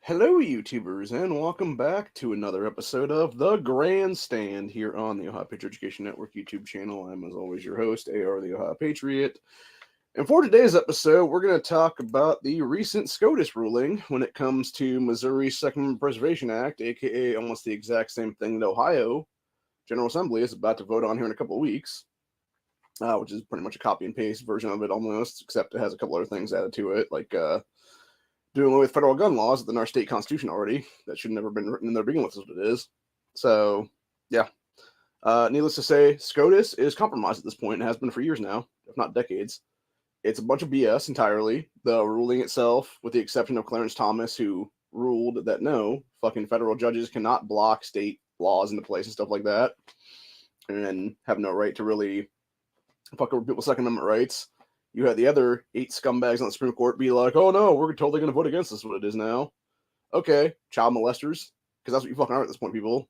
Hello, YouTubers, and welcome back to another episode of The Grandstand here on the Ohio Patriot Education Network YouTube channel. I'm, as always, your host, AR the Ohio Patriot. And for today's episode, we're going to talk about the recent SCOTUS ruling when it comes to Missouri's Second Amendment Preservation Act, aka almost the exact same thing that Ohio General Assembly is about to vote on here in a couple of weeks, which is pretty much a copy and paste version of it almost, except it has a couple other things added to it, like doing away with federal gun laws in our state constitution already. That should never been written in there to begin with, is what it is. So, yeah. Needless to say, SCOTUS is compromised at this point and has been for years now, if not decades. It's a bunch of BS entirely. The ruling itself, with the exception of Clarence Thomas, who ruled that no, fucking federal judges cannot block state laws into place and stuff like that, and have no right to really fuck over people's Second Amendment rights. You had the other 8 scumbags on the Supreme Court be like, oh no, we're totally going to vote against this, what it is now. Okay, child molesters, because that's what you fucking are at this point, people.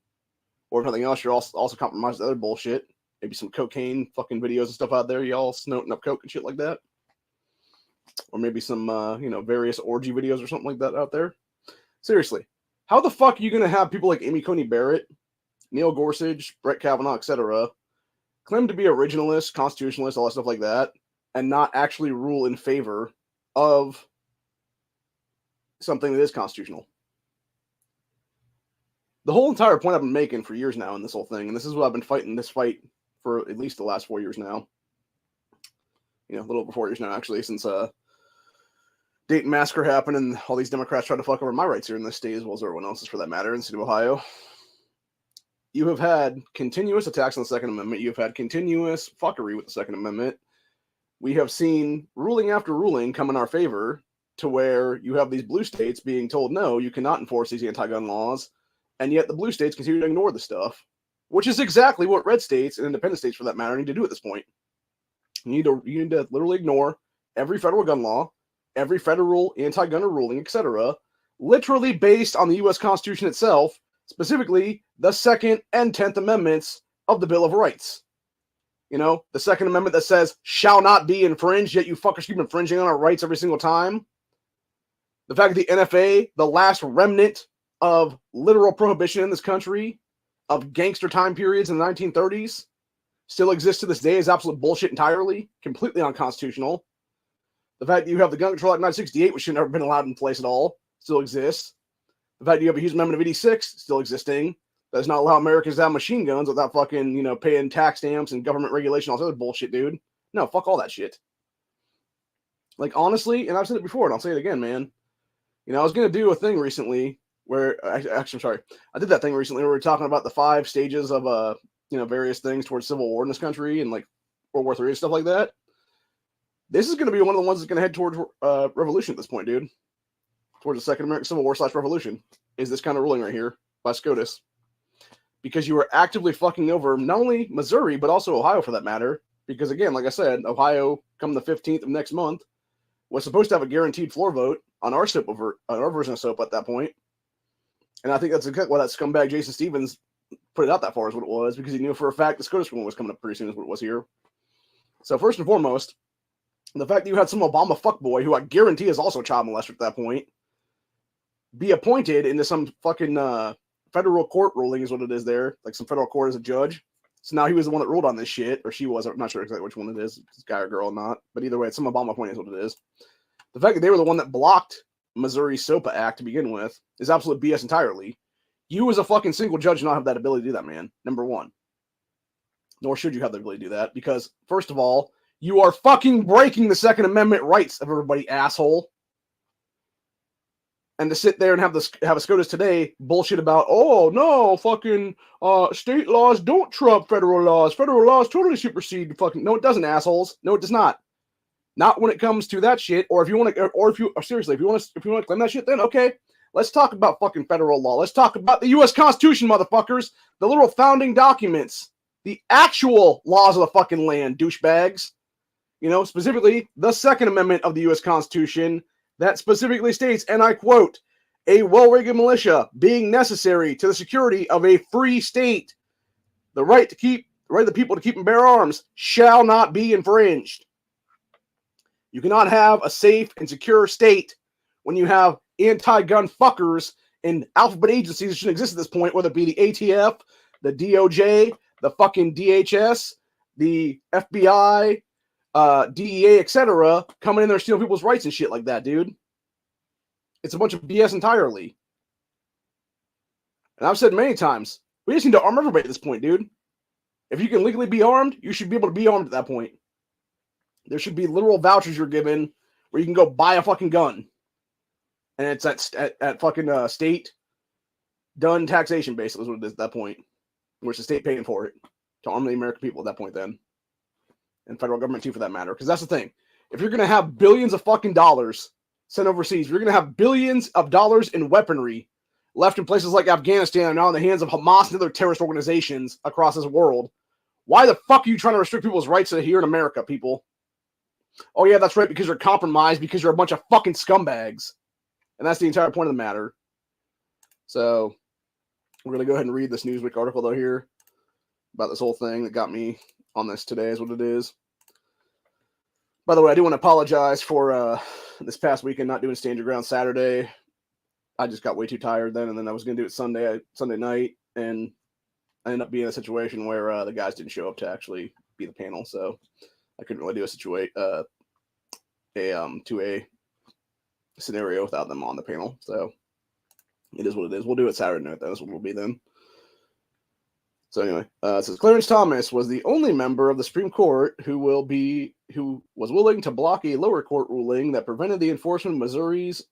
Or if nothing else, you're also compromised with other bullshit. Maybe some cocaine fucking videos and stuff out there, y'all snorting up coke and shit like that. Or maybe some, various orgy videos or something like that out there. Seriously, how the fuck are you going to have people like Amy Coney Barrett, Neil Gorsuch, Brett Kavanaugh, etc., claim to be originalists, constitutionalists, all that stuff like that, and not actually rule in favor of something that is constitutional? The whole entire point I've been making for years now in this whole thing, and this is what I've been fighting this fight for at least the last 4 years now. A little over 4 years now, actually, since Dayton Massacre happened and all these Democrats tried to fuck over my rights here in this state, as well as everyone else's for that matter, in the state of Ohio. You have had continuous attacks on the Second Amendment. You have had continuous fuckery with the Second Amendment. We have seen ruling after ruling come in our favor to where you have these blue states being told, no, you cannot enforce these anti-gun laws, and yet the blue states continue to ignore the stuff, which is exactly what red states and independent states, for that matter, need to do at this point. You need to literally ignore every federal gun law, every federal anti-gunner ruling, etc., literally based on the U.S. Constitution itself, specifically the Second and 10th Amendments of the Bill of Rights. The Second Amendment that says, shall not be infringed, yet you fuckers keep infringing on our rights every single time. The fact that the NFA, the last remnant of literal prohibition in this country, of gangster time periods in the 1930s, still exists to this day is absolute bullshit entirely, completely unconstitutional. The fact that you have the Gun Control Act 1968, which should never have been allowed in place at all, still exists. The fact that you have a Hughes Amendment of 86 still existing, does not allow Americans to have machine guns without fucking, paying tax stamps and government regulation, all this other bullshit, dude. No, fuck all that shit. Like, honestly, and I've said it before, and I'll say it again, man. I was going to do a thing recently where, I did that thing recently where we were talking about the 5 stages of, various things towards civil war in this country and, like, World War III and stuff like that. This is going to be one of the ones that's going to head towards revolution at this point, dude. Towards the Second American Civil War / revolution is this kind of ruling right here by SCOTUS. Because you are actively fucking over not only Missouri, but also Ohio for that matter. Because again, like I said, Ohio, come the 15th of next month, was supposed to have a guaranteed floor vote on our SOPA, on our version of SOPA at that point. And I think that's exactly why that scumbag Jason Stevens put it out that far, is what it was, because he knew for a fact the SCOTUS one was coming up pretty soon, is what it was here. So first and foremost, the fact that you had some Obama fuckboy, who I guarantee is also a child molester at that point, be appointed into some fucking federal court ruling is what it is there, like some federal court as a judge. So now he was the one that ruled on this shit, or she was. I'm not sure exactly which one it is, it's guy or girl or not. But either way, it's some Obama appointee is what it is. The fact that they were the one that blocked Missouri's SOPA Act to begin with is absolute BS entirely. You as a fucking single judge do not have that ability to do that, man. Number one. Nor should you have the ability to do that, because, first of all, you are fucking breaking the Second Amendment rights of everybody, asshole. And to sit there and have a SCOTUS today bullshit about, oh no, fucking state laws don't trump federal laws. Federal laws totally supersede fucking. No, it doesn't, assholes. No, it does not. Not when it comes to that shit. Or if you want to, or if you seriously, if you want to claim that shit, then okay, let's talk about fucking federal law. Let's talk about the U.S. Constitution, motherfuckers. The literal founding documents, the actual laws of the fucking land, douchebags. Specifically the Second Amendment of the U.S. Constitution. That specifically states, and I quote, a well-rigged militia being necessary to the security of a free state, the right of the people to keep and bear arms shall not be infringed. You cannot have a safe and secure state when you have anti-gun fuckers in alphabet agencies that shouldn't exist at this point, whether it be the ATF, the DOJ, the fucking DHS, the FBI, DEA, etc., coming in there stealing people's rights and shit like that, dude. It's a bunch of BS entirely. And I've said many times, we just need to arm everybody at this point, dude. If you can legally be armed, you should be able to be armed at that point. There should be literal vouchers you're given where you can go buy a fucking gun. And it's at fucking state done taxation, basically, is what it is at that point. Where it's the state paying for it to arm the American people at that point then. And federal government too, for that matter. Because that's the thing. If you're going to have billions of fucking dollars sent overseas, you're going to have billions of dollars in weaponry left in places like Afghanistan and now in the hands of Hamas and other terrorist organizations across this world. Why the fuck are you trying to restrict people's rights here in America, people? Oh yeah, that's right, because you're compromised, because you're a bunch of fucking scumbags. And that's the entire point of the matter. So, we're going to go ahead and read this Newsweek article, though, here about this whole thing that got me on this today, is what it is. By the way, I do want to apologize for this past weekend not doing Stand Your Ground Saturday. I just got way too tired then, and then I was going to do it Sunday night, and I ended up being in a situation where the guys didn't show up to actually be the panel, so I couldn't really do a 2A scenario without them on the panel. So it is what it is. We'll do it Saturday night. That's what we'll be then. So anyway, it says Clarence Thomas was the only member of the Supreme Court who was willing to block a lower court ruling that prevented the enforcement of Missouri's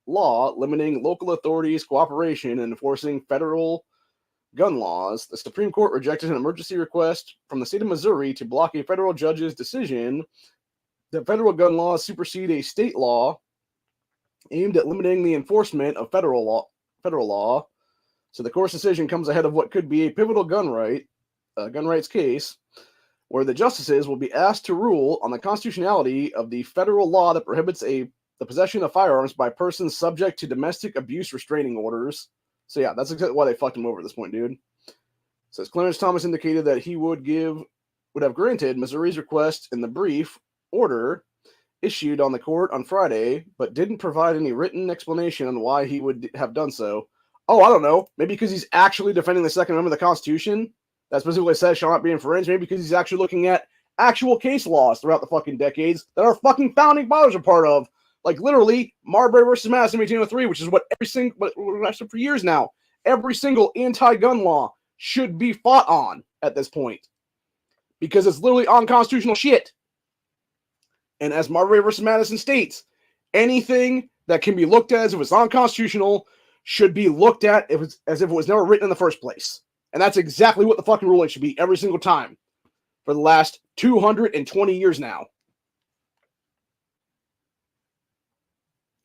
law limiting local authorities' cooperation in enforcing federal gun laws. The Supreme Court rejected an emergency request from the state of Missouri to block a federal judge's decision that federal gun laws supersede a state law aimed at limiting the enforcement of federal law. So the court's decision comes ahead of what could be a pivotal gun rights case, where the justices will be asked to rule on the constitutionality of the federal law that prohibits the possession of firearms by persons subject to domestic abuse restraining orders. So yeah, that's exactly why they fucked him over at this point, dude. It says Clarence Thomas indicated that he would have granted Missouri's request in the brief order issued on the court on Friday, but didn't provide any written explanation on why he would have done so. Oh, I don't know. Maybe because he's actually defending the Second Amendment of the Constitution that specifically says shall not be infringed. Maybe because he's actually looking at actual case laws throughout the fucking decades that our fucking founding fathers are part of. Like literally Marbury versus Madison in 1803, which is what for years now, every single anti-gun law should be fought on at this point. Because it's literally unconstitutional shit. And as Marbury versus Madison states, anything that can be looked at as if it's unconstitutional should be looked at as if it was never written in the first place. And that's exactly what the fucking ruling should be every single time for the last 220 years now.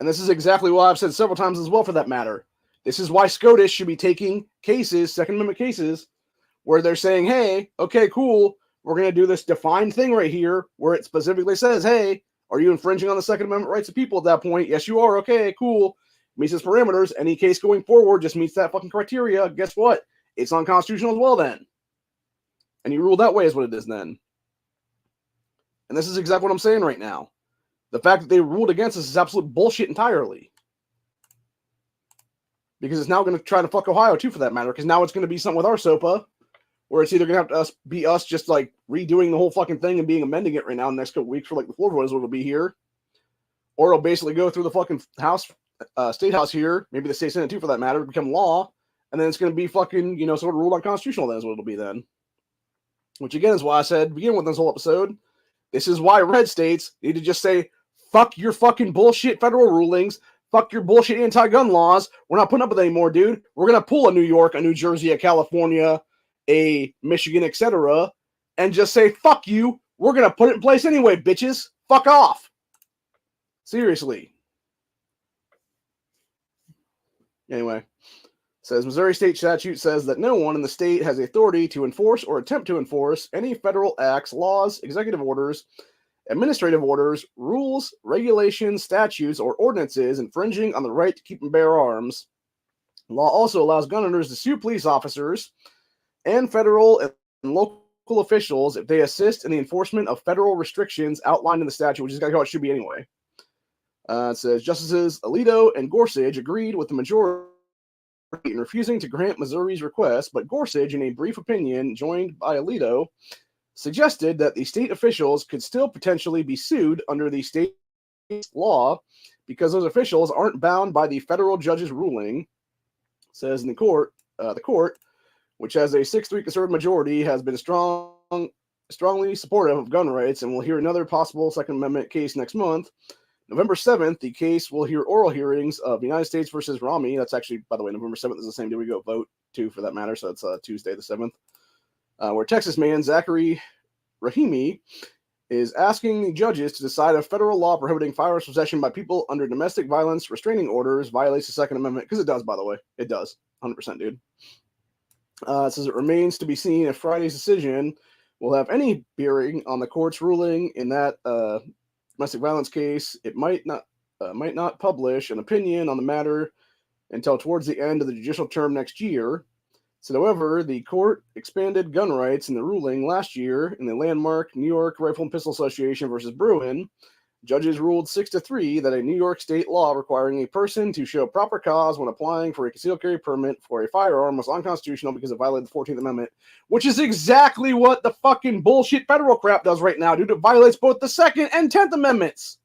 And this is exactly what I've said several times as well, for that matter. This is why SCOTUS should be taking cases, Second Amendment cases, where they're saying, hey, okay, cool, we're going to do this defined thing right here where it specifically says, hey, are you infringing on the Second Amendment rights of people at that point? Yes, you are. Okay, cool. Meets its parameters. Any case going forward just meets that fucking criteria. Guess what? It's unconstitutional as well then. And you rule that way is what it is then. And this is exactly what I'm saying right now. The fact that they ruled against us is absolute bullshit entirely. Because it's now going to try to fuck Ohio too, for that matter. Because now it's going to be something with our SOPA, where it's either going to have to be us just like redoing the whole fucking thing and amending it right now in the next couple weeks for like the floor vote is what it'll be here. Or it'll basically go through the fucking state house here, maybe the state senate too for that matter, become law. And then it's going to be fucking, sort of ruled unconstitutional. Then is what it'll be then. Which again is why I said, begin with this whole episode, this is why red states need to just say, fuck your fucking bullshit federal rulings. Fuck your bullshit anti-gun laws. We're not putting up with it anymore, dude. We're going to pull a New York, a New Jersey, a California, a Michigan, etc. and just say, fuck you. We're going to put it in place anyway, bitches. Fuck off. Seriously. Anyway. Says Missouri state statute says that no one in the state has the authority to enforce or attempt to enforce any federal acts, laws, executive orders, administrative orders, rules, regulations, statutes, or ordinances infringing on the right to keep and bear arms. The law also allows gun owners to sue police officers and federal and local officials if they assist in the enforcement of federal restrictions outlined in the statute, which is how it should be anyway. It says Justices Alito and Gorsuch agreed with the majority in refusing to grant Missouri's request, but Gorsuch, in a brief opinion joined by Alito, suggested that the state officials could still potentially be sued under the state law because those officials aren't bound by the federal judge's ruling. It says in the court, which has a 6-3 conservative majority, has been strongly supportive of gun rights and will hear another possible Second Amendment case next month. November 7th, the case will hear oral hearings of United States versus Rami. That's actually, by the way, November 7th is the same day we go vote, too, for that matter. So it's Tuesday the 7th, where Texas man Zachary Rahimi is asking the judges to decide if federal law prohibiting firearms possession by people under domestic violence restraining orders violates the Second Amendment. Because it does, by the way. It does. 100%, dude. It says it remains to be seen if Friday's decision will have any bearing on the court's ruling in that domestic violence case. It might not publish an opinion on the matter until towards the end of the judicial term next year. So, however, the court expanded gun rights in the ruling last year in the landmark New York Rifle and Pistol Association versus Bruin. Judges ruled 6-3 that a New York state law requiring a person to show proper cause when applying for a concealed carry permit for a firearm was unconstitutional because it violated the 14th Amendment, which is exactly what the fucking bullshit federal crap does right now, dude. It violates both the Second and 10th Amendments.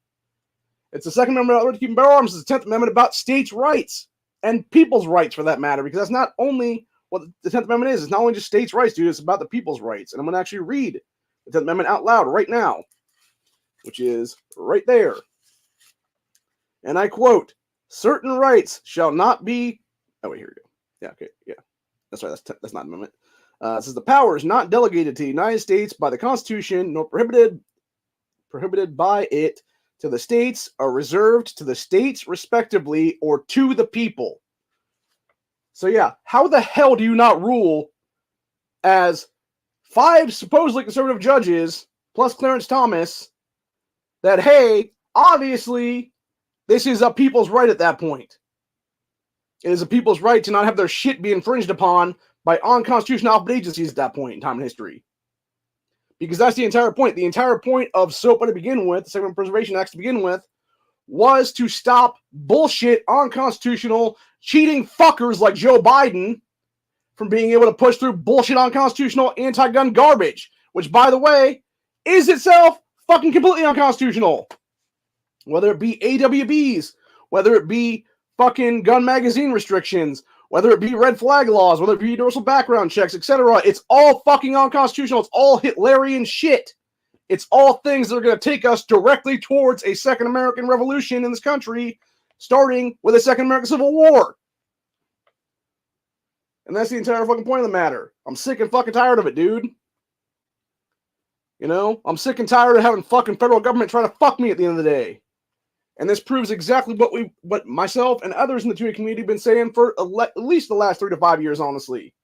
It's the Second Amendment about keeping bear arms. It's the 10th Amendment about states' rights and people's rights, for that matter, because that's not only what the 10th Amendment is. It's not only just states' rights, dude. It's about the people's rights. And I'm going to actually read the 10th Amendment out loud right now, which is right there. And I quote, certain rights shall not be... Oh, wait, here we go. Yeah, okay, yeah. That's right, that's not an amendment. It says the powers not delegated to the United States by the Constitution, nor prohibited by it to the states, are reserved to the states respectively or to the people. So yeah, how the hell do you not rule as 5 supposedly conservative judges, plus Clarence Thomas, that, hey, obviously, this is a people's right at that point. It is a people's right to not have their shit be infringed upon by unconstitutional agencies at that point in time in history. Because that's the entire point. The entire point of SOPA to begin with, the Second Preservation Act to begin with, was to stop bullshit, unconstitutional, cheating fuckers like Joe Biden from being able to push through bullshit, unconstitutional, anti-gun garbage, which, by the way, is itself fucking completely unconstitutional. Whether it be AWBs, whether it be fucking gun magazine restrictions, whether it be red flag laws, whether it be universal background checks, etc. It's all fucking unconstitutional. It's all Hitlerian shit. It's all things that are going to take us directly towards a Second American Revolution in this country, starting with a Second American Civil War. And that's the entire fucking point of the matter. I'm sick and fucking tired of it, dude. You know, I'm sick and tired of having fucking federal government trying to fuck me at the end of the day. And this proves exactly what myself and others in the Twitter community have been saying for at least the last 3 to 5 years, honestly.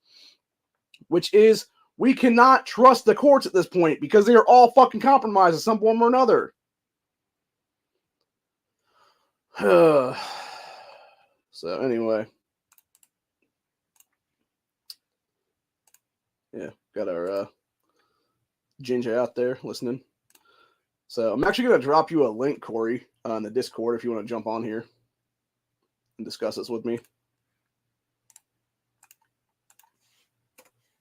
Which is, we cannot trust the courts at this point because they are all fucking compromised in some form or another. So anyway. Yeah, got our ginger out there listening. So I'm actually going to drop you a link, Corey, on the Discord if you want to jump on here and discuss this with me.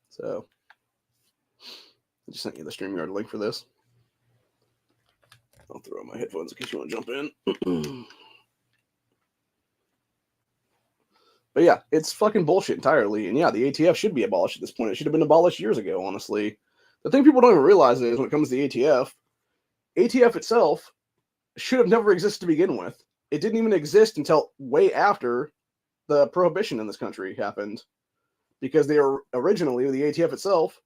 So I just sent you the StreamYard link for this. I'll throw out my headphones in case you want to jump in. But yeah, it's fucking bullshit entirely. And yeah, the ATF should be abolished at this point. It should have been abolished years ago, honestly. The thing people don't even realize is when it comes to the ATF itself should have never existed to begin with. It didn't even exist until way after the prohibition in this country happened. Because they were originally, the ATF itself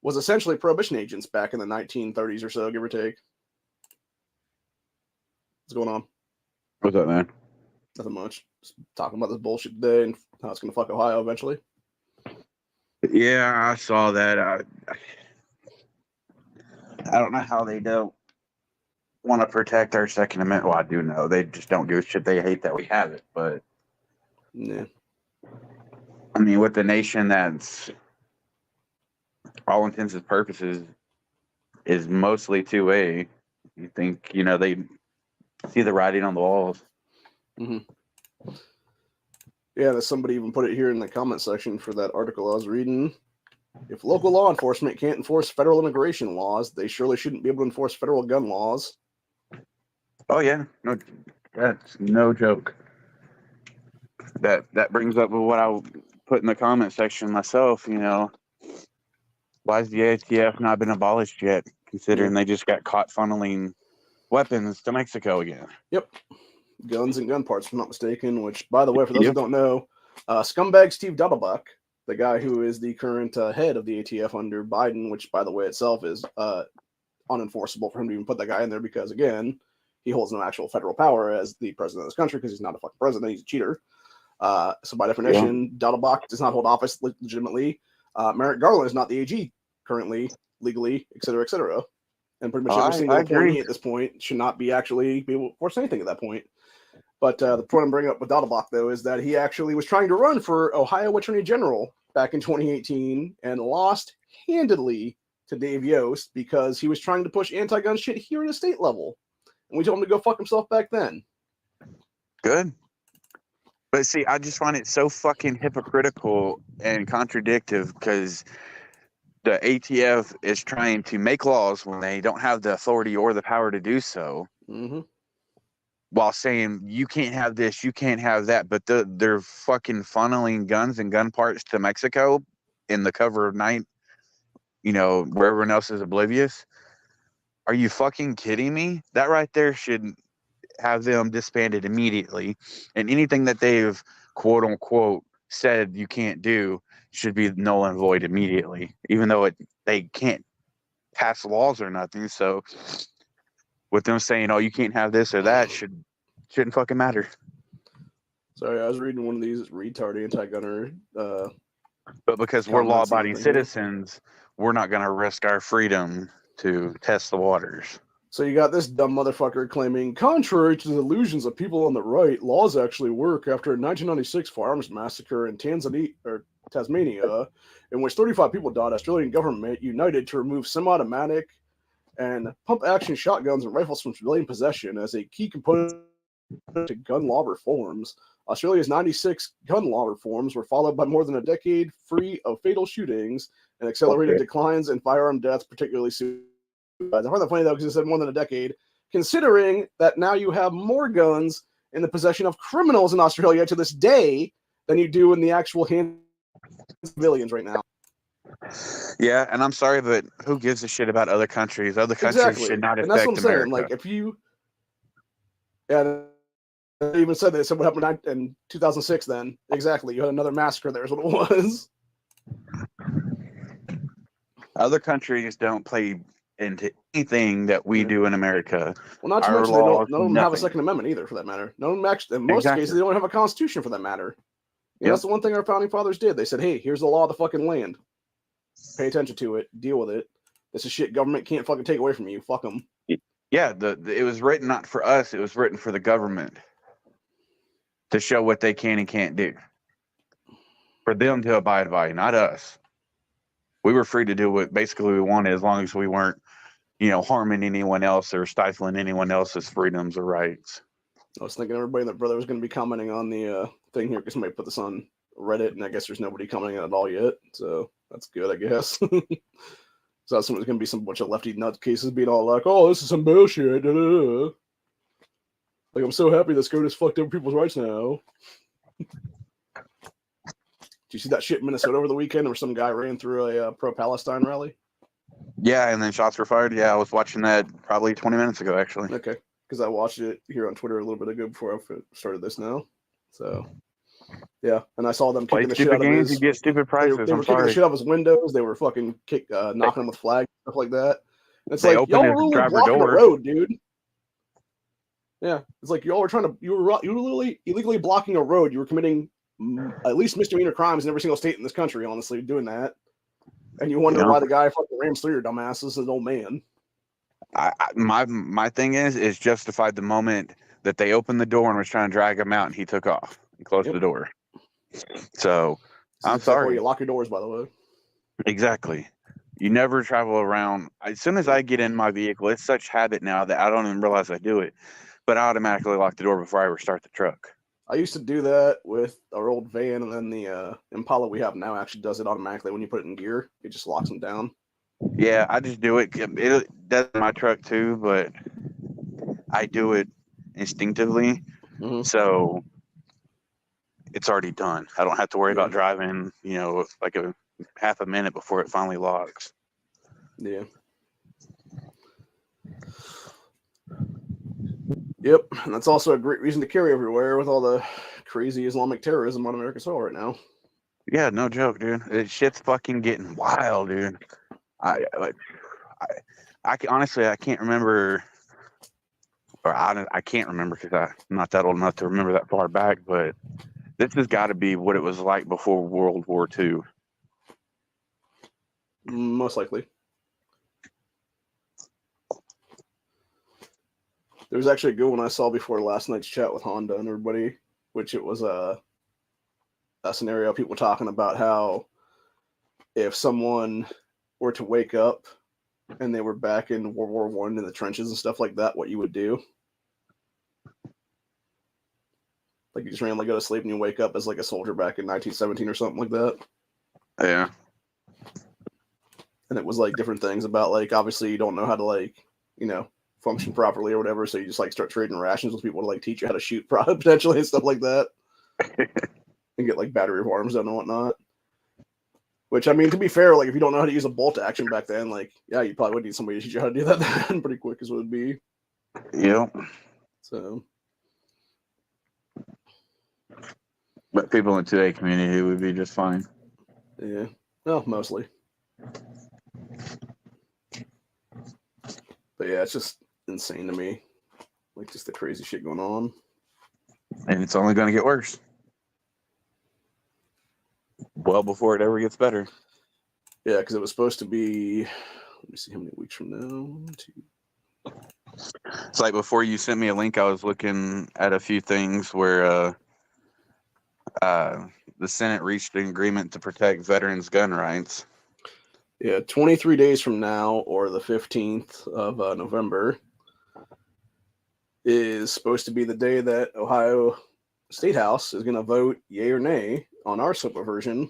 was essentially prohibition agents back in the 1930s or so, give or take. What's going on? What's up, man? Nothing much. Just talking about this bullshit today and how it's going to fuck Ohio eventually. Yeah, I saw that. I don't know how they don't want to protect our Second Amendment. Well, I do know. They just don't give a shit. They hate that we have it. But, yeah. I mean, with the nation that's, all intents and purposes, is mostly 2A, you think, you know, they see the writing on the walls. Mm-hmm. Yeah, there's somebody even put it here in the comment section for that article I was reading. If local law enforcement can't enforce federal immigration laws, they surely shouldn't be able to enforce federal gun laws. Oh yeah, no, that's no joke. That brings up what I put in the comment section myself. You know, why has the ATF not been abolished yet? Considering they just got caught funneling weapons to Mexico again. Yep, guns and gun parts, if I'm not mistaken. Which, by the way, for those who don't know, scumbag Steve Duttlebuck, the guy who is the current head of the ATF under Biden, which, by the way, itself is unenforceable for him to even put that guy in there because, again, he holds no actual federal power as the president of this country because he's not a fucking president. He's a cheater. So by definition, Duttlebuck does not hold office legitimately. Merrick Garland is not the AG currently, legally, et cetera, and pretty much every single appointee at this point should not be actually be able to force anything at that point. But the point I'm bringing up with Duttlebuck, though, is that he actually was trying to run for Ohio Attorney General back in 2018 and lost handedly to Dave Yost because he was trying to push anti-gun shit here at the state level. And we told him to go fuck himself back then. Good. But see, I just find it so fucking hypocritical and contradictory because the ATF is trying to make laws when they don't have the authority or the power to do so, while saying you can't have this, you can't have that, but they're fucking funneling guns and gun parts to Mexico in the cover of night, you know, where everyone else is oblivious. Are you fucking kidding me? That right there should have them disbanded immediately, and anything that they've quote unquote said you can't do should be null and void immediately, even though they can't pass laws or nothing. So with them saying, oh, you can't have this or that shouldn't fucking matter. Sorry, I was reading one of these retard anti-gunner. But because we're law-abiding citizens, we're not going to risk our freedom to test the waters. So you got this dumb motherfucker claiming, contrary to the illusions of people on the right, laws actually work after a 1996 firearms massacre in Tasmania, in which 35 people died. Australian government united to remove semi-automatic and pump-action shotguns and rifles from civilian possession as a key component to gun law reforms. Australia's 96 gun law reforms were followed by more than a decade free of fatal shootings and accelerated declines in firearm deaths, particularly suicides. I find that funny, though, because it said more than a decade, considering that now you have more guns in the possession of criminals in Australia to this day than you do in the actual hands of civilians right now. Yeah, and I'm sorry, but who gives a shit about other countries? Other countries should not affect America. And that's what I'm saying. Like, if you... Yeah, they even said they said what happened in 2006 then. Exactly. You had another massacre there is what it was. Other countries don't play into anything that we do in America. Well, not to mention none of them have a Second Amendment either, for that matter. None of them actually, in most cases, they don't have a Constitution, for that matter. That's the one thing our founding fathers did. They said, hey, here's the law of the fucking land. Pay attention to it. Deal with it. This is shit government can't fucking take away from you. Fuck them. Yeah, it was written not for us. It was written for the government to show what they can and can't do. For them to abide by, not us. We were free to do what basically we wanted as long as we weren't, harming anyone else or stifling anyone else's freedoms or rights. I was thinking everybody and their brother was going to be commenting on the thing here because somebody put this on Reddit, and I guess there's nobody commenting on it at all yet. So that's good, I guess. So that's going to be some bunch of lefty nutcases being all like, oh, this is some bullshit. Da-da-da. Like, I'm so happy that SCOTUS fucked over people's rights now. Did you see that shit in Minnesota over the weekend where some guy ran through a pro-Palestine rally? Yeah, and then shots were fired. Yeah, I was watching that probably 20 minutes ago, actually. Okay, because I watched it here on Twitter a little bit ago before I started this now. So, yeah, and I saw them kicking the shit out of his... You get stupid prizes. They were kicking the shit out of his windows. They were fucking knocking him with flags, stuff like that. And it's like, y'all were really blocking the road, dude. Yeah, it's like y'all were you were literally illegally blocking a road. You were committing at least misdemeanor crimes in every single state in this country, honestly, doing that. And you wonder why the guy fucking rams through your dumbass. This is an old man. My thing is justified the moment that they opened the door and was trying to drag him out, and he took off and closed the door. So I'm sorry. You lock your doors, by the way. Exactly. You never travel around. As soon as I get in my vehicle, it's such habit now that I don't even realize I do it. but I automatically lock the door before I ever start the truck. I used to do that with our old van, and then the Impala we have now actually does it automatically when you put it in gear. It just locks them down. Yeah, I just do it. It does my truck too, but I do it instinctively. Mm-hmm. So it's already done. I don't have to worry about driving, like a half a minute before it finally locks. Yeah. Yep, and that's also a great reason to carry everywhere with all the crazy Islamic terrorism on American soil right now. Yeah, no joke, dude. This shit's fucking getting wild, dude. I honestly, I can't remember, or I can't remember because I'm not that old enough to remember that far back. But this has got to be what it was like before World War II. Most likely. There was actually a good one I saw before last night's chat with Honda and everybody, which it was a scenario people talking about how if someone were to wake up and they were back in World War I in the trenches and stuff like that, what you would do. Like you just randomly go to sleep and you wake up as like a soldier back in 1917 or something like that. Yeah. And it was like different things about like, obviously you don't know how to like, function properly or whatever. So you just like start trading rations with people to like teach you how to shoot potentially and stuff like that. And get like battery of arms done and whatnot. Which, I mean, to be fair, like if you don't know how to use a bolt action back then, like, yeah, you probably would need somebody to teach you how to do that then pretty quick as it would be. Yep. So. But people in 2A community would be just fine. Yeah. Well, mostly. But yeah, it's just insane to me. Like just the crazy shit going on. And it's only going to get worse. Well before it ever gets better. Yeah, because it was supposed to be, let me see how many weeks from now. It's like before you sent me a link, I was looking at a few things where the Senate reached an agreement to protect veterans' gun rights. Yeah, 23 days from now, or the 15th of November, is supposed to be the day that Ohio State House is going to vote yay or nay on our SAPA version.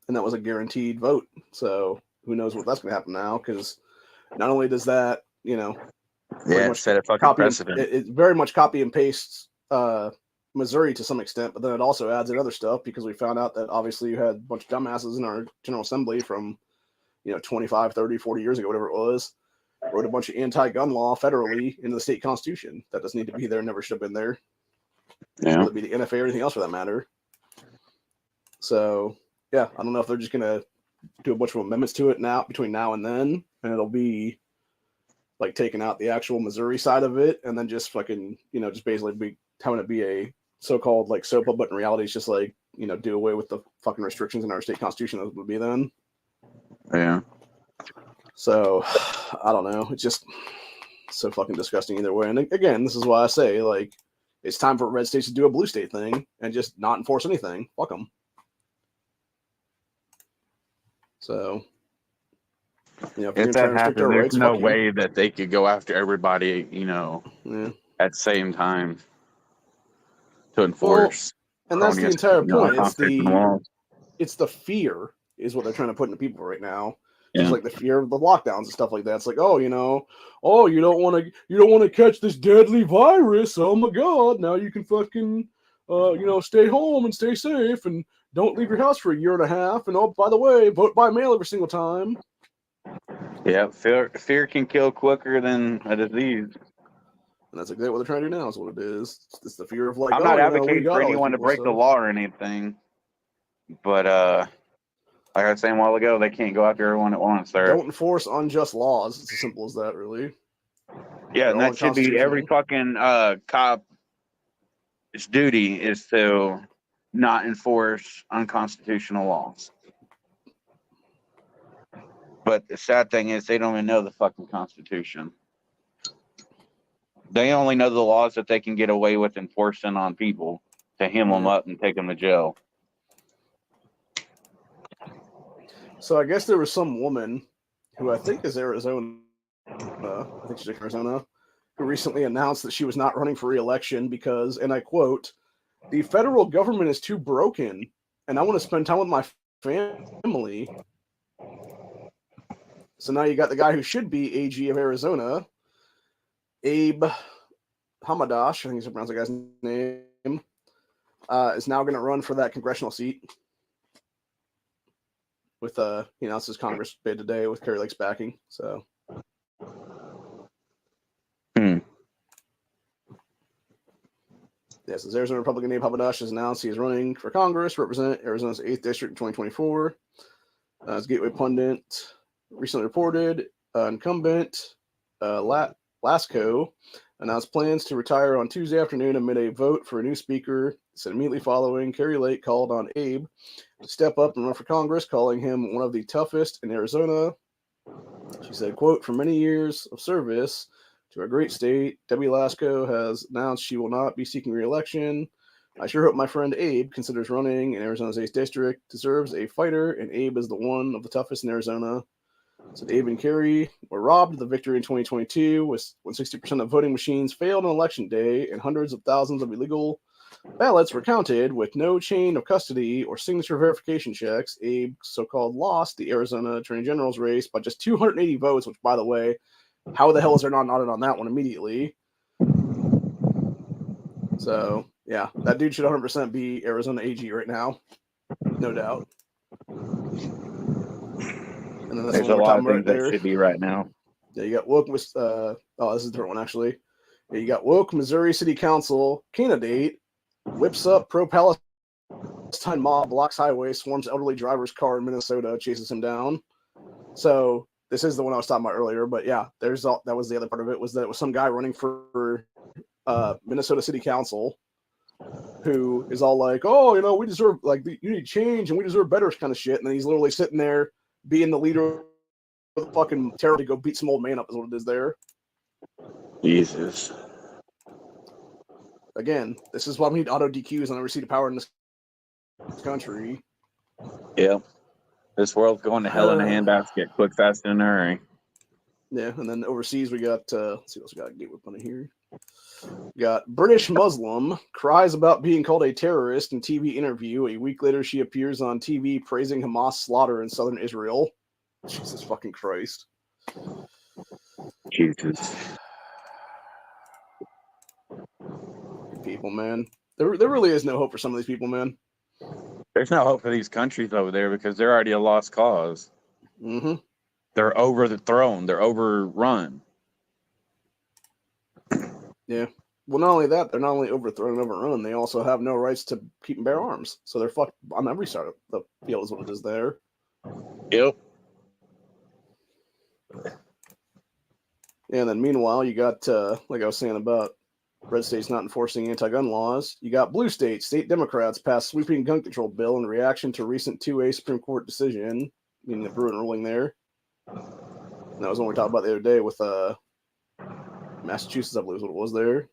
And that was a guaranteed vote. So who knows what that's going to happen now? Because not only does that, Set a fucking precedent. It very much copy and pastes Missouri to some extent, but then it also adds in other stuff because we found out that obviously you had a bunch of dumbasses in our General Assembly from, 25, 30, 40 years ago, whatever it was, wrote a bunch of anti-gun law federally into the state constitution. That doesn't need to be there, never should have been there. Yeah. Whether it be the NFA or anything else for that matter. So, yeah, I don't know if they're just going to do a bunch of amendments to it now, between now and then, and it'll be like taking out the actual Missouri side of it, and then just fucking, just basically be having it be a so-called like SOPA, but in reality it's just like, do away with the fucking restrictions in our state constitution as it would be then. Yeah. So, I don't know. It's just so fucking disgusting either way. And again, this is why I say, like, it's time for red states to do a blue state thing and just not enforce anything. Fuck them. So, if that happened, there's no way that they could go after everybody, at the same time to enforce. Well, and that's the entire point. It's the fear is what they're trying to put into people right now. Just like the fear of the lockdowns and stuff like that. It's like, you don't want to catch this deadly virus. Oh my God! Now you can fucking, stay home and stay safe and don't leave your house for a year and a half. And by the way, vote by mail every single time. Yeah, fear can kill quicker than a disease. And that's exactly what they're trying to do now. Is what it is. It's the fear of like. I'm not advocating for anyone to break the law or anything, but like I was saying a while ago, they can't go after everyone at once. Don't enforce unjust laws. It's as simple as that, really. Yeah, and that should be every fucking cop's duty is to not enforce unconstitutional laws. But the sad thing is they don't even know the fucking Constitution. They only know the laws that they can get away with enforcing on people to hem them up and take them to jail. So I guess there was some woman who I think is Arizona I think she's in Arizona, who recently announced that she was not running for re-election because, and I quote, "The federal government is too broken, and I want to spend time with my family." So now you got the guy who should be AG of Arizona, Abe Hamadash, I think he's pronounced the guy's name, is now going to run for that congressional seat. With he announced his Congress bid today with Kari Lake's backing. So. Yes, as Arizona Republican Abe Hamadash has announced he is running for Congress to represent Arizona's 8th District in 2024. As Gateway Pundit recently reported, incumbent Lasco announced plans to retire on Tuesday afternoon amid a vote for a new speaker. Said immediately following, Kari Lake called on Abe to step up and run for Congress, calling him one of the toughest in Arizona. She said, quote, "For many years of service to our great state, Debbie Lasco has announced she will not be seeking re-election. I sure hope my friend Abe considers running in Arizona's 8th District, deserves a fighter, and Abe is the one of the toughest in Arizona." Said Abe and Kari were robbed of the victory in 2022 when 60% of voting machines failed on election day and hundreds of thousands of illegal ballots were counted with no chain of custody or signature verification checks. Abe so-called lost the Arizona Attorney General's race by just 280 votes, which, by the way, how the hell is there not an audit on that one immediately? So, yeah, that dude should 100% be Arizona AG right now. No doubt. And then there's a lot of things that should be right now. Yeah, you got woke. This is a different one, actually. Yeah, you got woke Missouri City Council candidate whips up pro-Palestine mob, blocks highway, swarms elderly driver's car in Minnesota, chases him down. So this is the one I was talking about earlier. But yeah, that was the other part of it, was that it was some guy running for Minnesota City Council who is all like, "Oh, you know, we deserve, like, you need change and we deserve better," kind of shit. And then he's literally sitting there being the leader of the fucking terror to go beat some old man up is what it is there. Jesus. Again, this is why we need auto DQs on every seat of power in this country. Yeah. This world's going to hell in a handbasket, quick, fast, and in a hurry. Yeah, and then overseas we got, let's see what else we got. Get with money here. We got British Muslim cries about being called a terrorist in TV interview. A week later, she appears on TV praising Hamas slaughter in southern Israel. Jesus fucking Christ. Jesus. People, man. There really is no hope for some of these people, man. There's no hope for these countries over there because they're already a lost cause. Mm-hmm. They're overthrown. They're overrun. Yeah. Well, not only that, they're not only overthrown and overrun, they also have no rights to keep and bear arms. So they're fucked on every side of the field is what it is there. Yep. Yeah, and then meanwhile, you got, like I was saying about red states not enforcing anti-gun laws, you got blue states. State Democrats passed sweeping gun control bill in reaction to recent 2A Supreme Court decision, meaning the Bruin ruling there. And that was what we talked about the other day with Massachusetts, I believe is what it was there.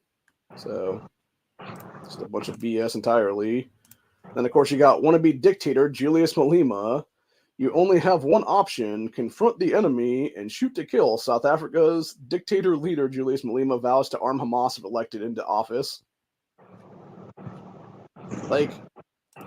So, just a bunch of BS entirely. Then, of course, you got wannabe dictator Julius Malema. You only have one option: confront the enemy and shoot to kill. South Africa's dictator leader Julius Malema vows to arm Hamas if elected into office. Like,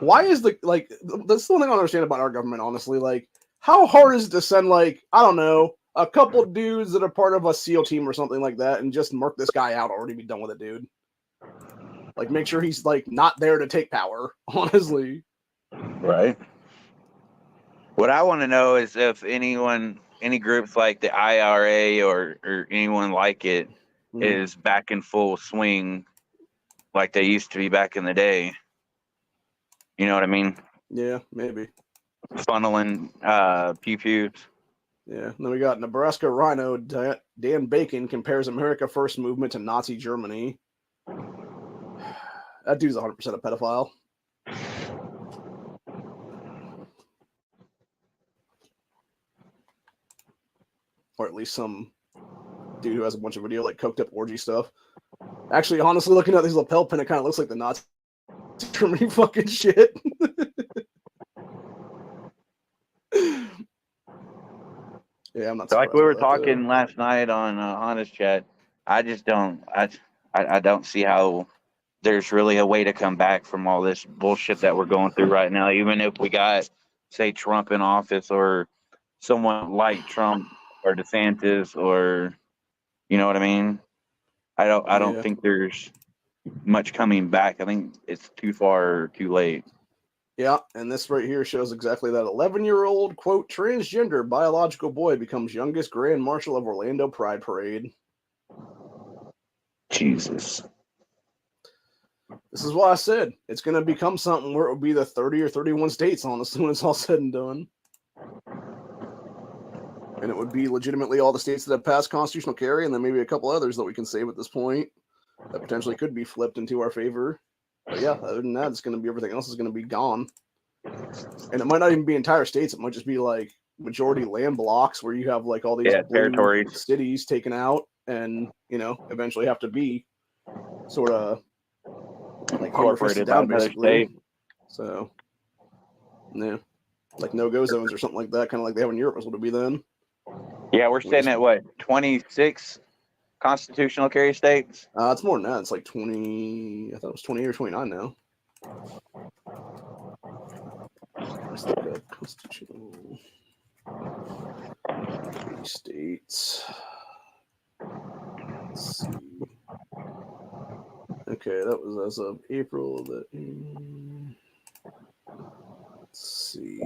why is that's the one thing I don't understand about our government, honestly. Like, how hard is it to send, like, I don't know, a couple dudes that are part of a SEAL team or something like that and just murk this guy out, already be done with it, dude? Like, make sure he's, like, not there to take power, honestly. Right. What I want to know is if any groups like the IRA or anyone like it is back in full swing like they used to be back in the day. You know what I mean? Yeah, maybe. Funneling pew-pews. Yeah, and then we got Nebraska Rhino Dan Bacon compares America First movement to Nazi Germany. That dude's 100% a pedophile. Or at least some dude who has a bunch of video, like, coked up orgy stuff. Actually, honestly, looking at these lapel pin, it kind of looks like the Nazi Germany fucking shit. Yeah, I'm not So like surprised we were by that, though. talking last night on Honest Chat, I just don't I don't see how there's really a way to come back from all this bullshit that we're going through right now. Even if we got, say, Trump in office or someone like Trump or DeSantis or, you know what I mean? I don't Yeah. think there's much coming back. I think it's too far or too late. Yeah, and this right here shows exactly that. 11-year-old, quote, transgender biological boy becomes youngest Grand Marshal of Orlando Pride Parade. Jesus. This is why I said it's going to become something where it will be the 30 or 31 states, honestly, when it's all said and done. And it would be legitimately all the states that have passed constitutional carry, and then maybe a couple others that we can save at this point that potentially could be flipped into our favor. But yeah, other than that, it's going to be everything else is going to be gone. And it might not even be entire states. It might just be like majority land blocks where you have like all these blue territories, cities taken out, and eventually have to be sort of like incorporated by down, another basically. state. So yeah, like no-go zones or something like that, kind of like they have in Europe is what it'd be then. Yeah, we're sitting at what, 26 constitutional carry states? It's more than that. It's like 20. I thought it was 28 or 29 now. Let's look at constitutional carry states. Let's see. Okay, that was as of April. Let's see.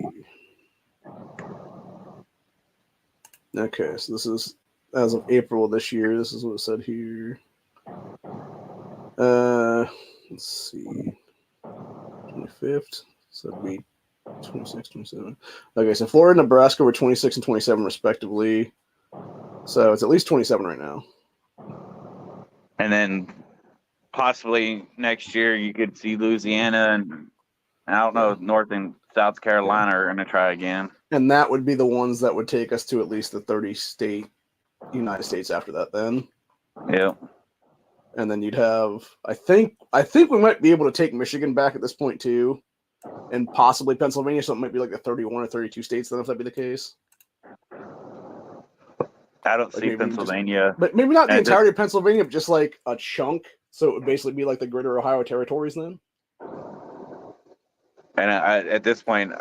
Okay, so this is as of April this year. This is what it said here. Let's see. 25th. So it'd be 26, 27. Okay, so Florida and Nebraska were 26 and 27 respectively. So it's at least 27 right now. And then possibly next year you could see Louisiana and I don't know, North and South Carolina are going to try again. And that would be the ones that would take us to at least the 30-state United States after that then. Yeah. And then you'd have, I think we might be able to take Michigan back at this point too. And possibly Pennsylvania, so it might be like the 31 or 32 states then if that'd be the case. I don't see Pennsylvania. But maybe not the entirety of Pennsylvania, but just like a chunk. So it would basically be like the greater Ohio territories then. And at this point,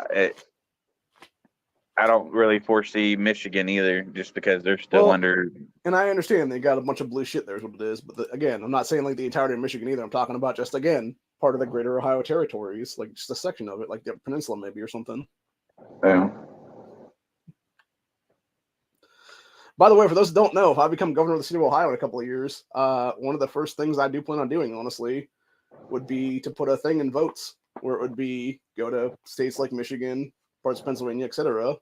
I don't really foresee Michigan either, just because they're still under. And I understand they got a bunch of blue shit there is what it is. But again, I'm not saying like the entirety of Michigan either. I'm talking about just, again, part of the greater Ohio territories, like just a section of it, like the peninsula maybe or something. Yeah. By the way, for those who don't know, if I become governor of the state of Ohio in a couple of years, one of the first things I do plan on doing, honestly, would be to put a thing in votes where it would be go to states like Michigan, parts of Pennsylvania, etc.,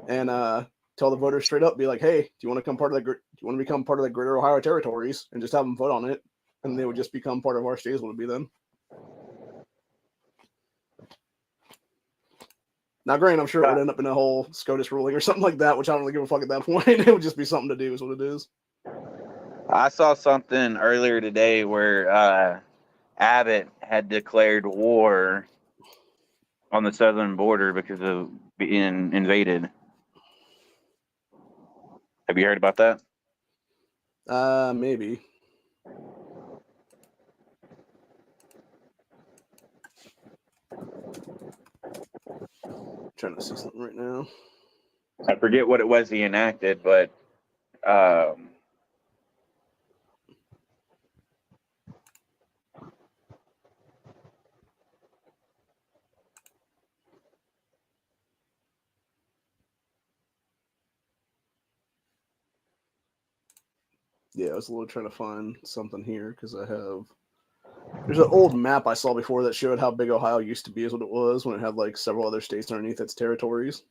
and tell the voters straight up, be like, "Hey, do you want to become part of the greater Ohio territories?" And just have them vote on it, and they would just become part of our state. Is what it would be then. Now, granted, I'm sure it would end up in a whole SCOTUS ruling or something like that, which I don't really give a fuck at that point. It would just be something to do, is what it is. I saw something earlier today where Abbott had declared war on the southern border because of being invaded. Have you heard about that? Maybe. Trying to see something right now. I forget what it was he enacted, but yeah, I was a little trying to find something here because there's an old map I saw before that showed how big Ohio used to be, is what it was, when it had like several other states underneath its territories.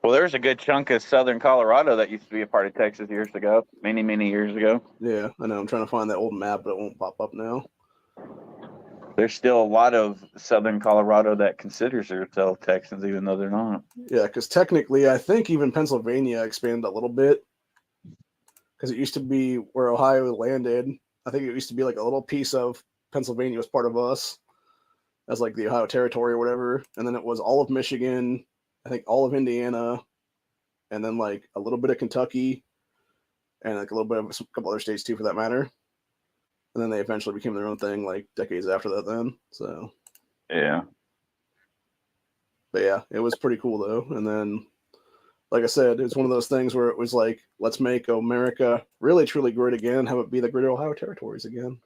Well, there's a good chunk of southern Colorado that used to be a part of Texas years ago, many, many years ago. Yeah, I know. I'm trying to find that old map, but it won't pop up now. There's still a lot of southern Colorado that considers themselves Texans, even though they're not. Yeah, because technically, I think even Pennsylvania expanded a little bit. Because it used to be where Ohio landed. I think it used to be like a little piece of Pennsylvania was part of us as like the Ohio territory or whatever. And then it was all of Michigan, I think all of Indiana, and then like a little bit of Kentucky, and like a little bit of a couple other states too, for that matter. And then they eventually became their own thing, like decades after that. Then, so Yeah. but yeah, it was pretty cool though. And then, like I said, it's one of those things where it was like, let's make America really truly great again, have it be the Great Ohio Territories again.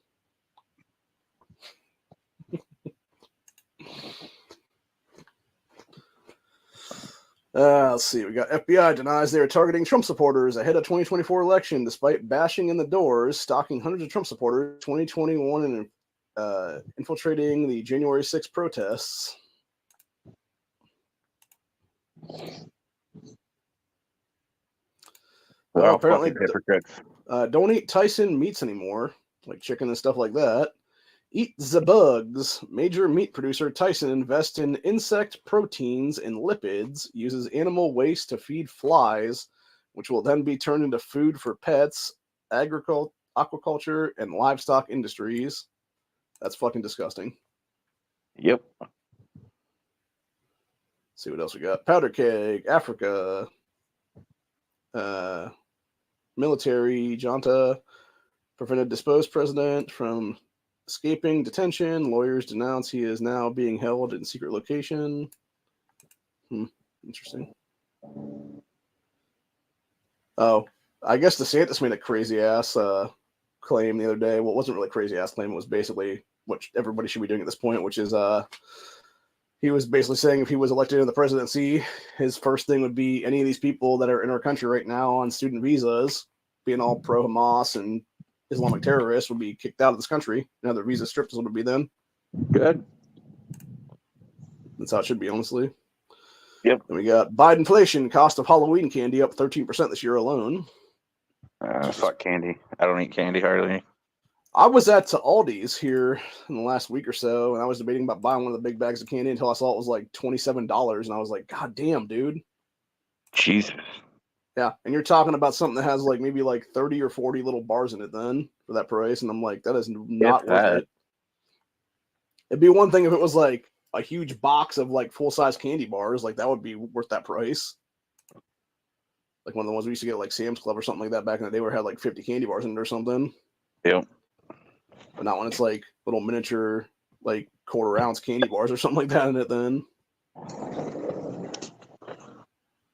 Let's see. We got FBI denies they are targeting Trump supporters ahead of 2024 election, despite bashing in the doors, stalking hundreds of Trump supporters 2021 and infiltrating the January 6th protests. Well, Apparently, hypocrites. don't eat Tyson meats anymore, like chicken and stuff like that. Eat the bugs. Major meat producer Tyson invests in insect proteins and lipids, uses animal waste to feed flies, which will then be turned into food for pets, aquaculture, and livestock industries. That's fucking disgusting. Yep. Let's see what else we got. Powder keg, Africa, military junta prevented disposed president from escaping detention. Lawyers denounce he is now being held in secret location. Interesting. Oh, I guess DeSantis made a crazy ass claim the other day. Well, it wasn't really a crazy ass claim. It was basically what everybody should be doing at this point, which is he was basically saying if he was elected to the presidency, his first thing would be any of these people that are in our country right now on student visas, being all pro-Hamas and Islamic terrorists, would be kicked out of this country. Now their visa stripped is what it would be then. Good. That's how it should be, honestly. Yep. And we got Bidenflation, cost of Halloween candy up 13% this year alone. Fuck candy. I don't eat candy hardly. I was at Aldi's here in the last week or so, and I was debating about buying one of the big bags of candy until I saw it was like $27, and I was like, God damn, dude. Jesus. Yeah, and you're talking about something that has like maybe like 30 or 40 little bars in it then for that price, and I'm like, that is not worth it. It'd be one thing if it was like a huge box of like full-size candy bars, like that would be worth that price. Like one of the ones we used to get at like Sam's Club or something like that back in the day where it had like 50 candy bars in it or something. Yep. But not when it's like little miniature, like quarter-ounce candy bars or something like that in it then.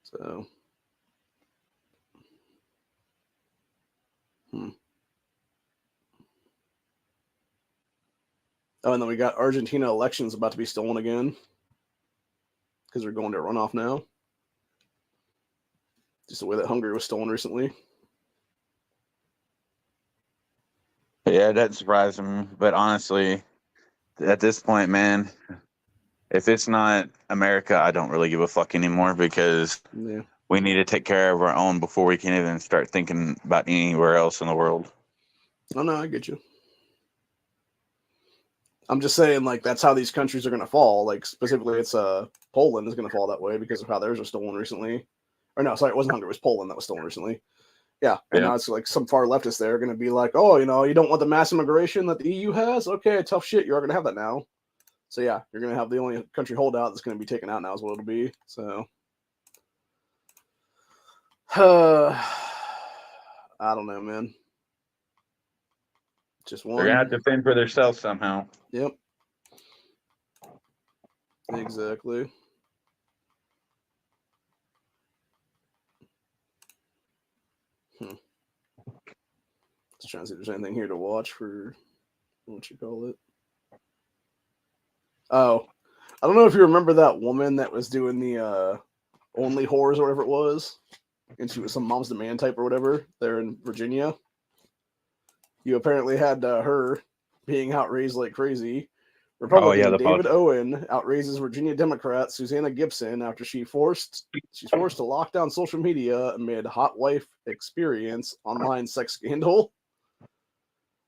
So... Oh, and then we got Argentina elections about to be stolen again because they're going to runoff now. Just the way that Hungary was stolen recently. Yeah, that surprised me. But honestly, at this point, man, if it's not America, I don't really give a fuck anymore because we need to take care of our own before we can even start thinking about anywhere else in the world. Oh, no, I get you. I'm just saying, like, that's how these countries are going to fall. Like, specifically, it's Poland is going to fall that way because of how theirs are stolen recently. Or no, sorry, it wasn't Hungary. It was Poland that was stolen recently. Yeah, and now it's like some far leftists there are going to be like, oh, you know, you don't want the mass immigration that the EU has? Okay, tough shit. You're going to have that now. So, yeah, you're going to have the only country holdout that's going to be taken out now is what it'll be. So, I don't know, man. Just one. They're going to have to fend for themselves somehow. Yep. Exactly. Just trying to see if there's anything here to watch for what you call it. Oh, I don't know if you remember that woman that was doing the Only Whores or whatever it was, and she was some Mom's Demand type or whatever there in Virginia. You apparently had her being outraised like crazy. Republican David Owen outraises Virginia Democrat Susanna Gibson after she's forced to lock down social media amid hot wife experience online sex scandal.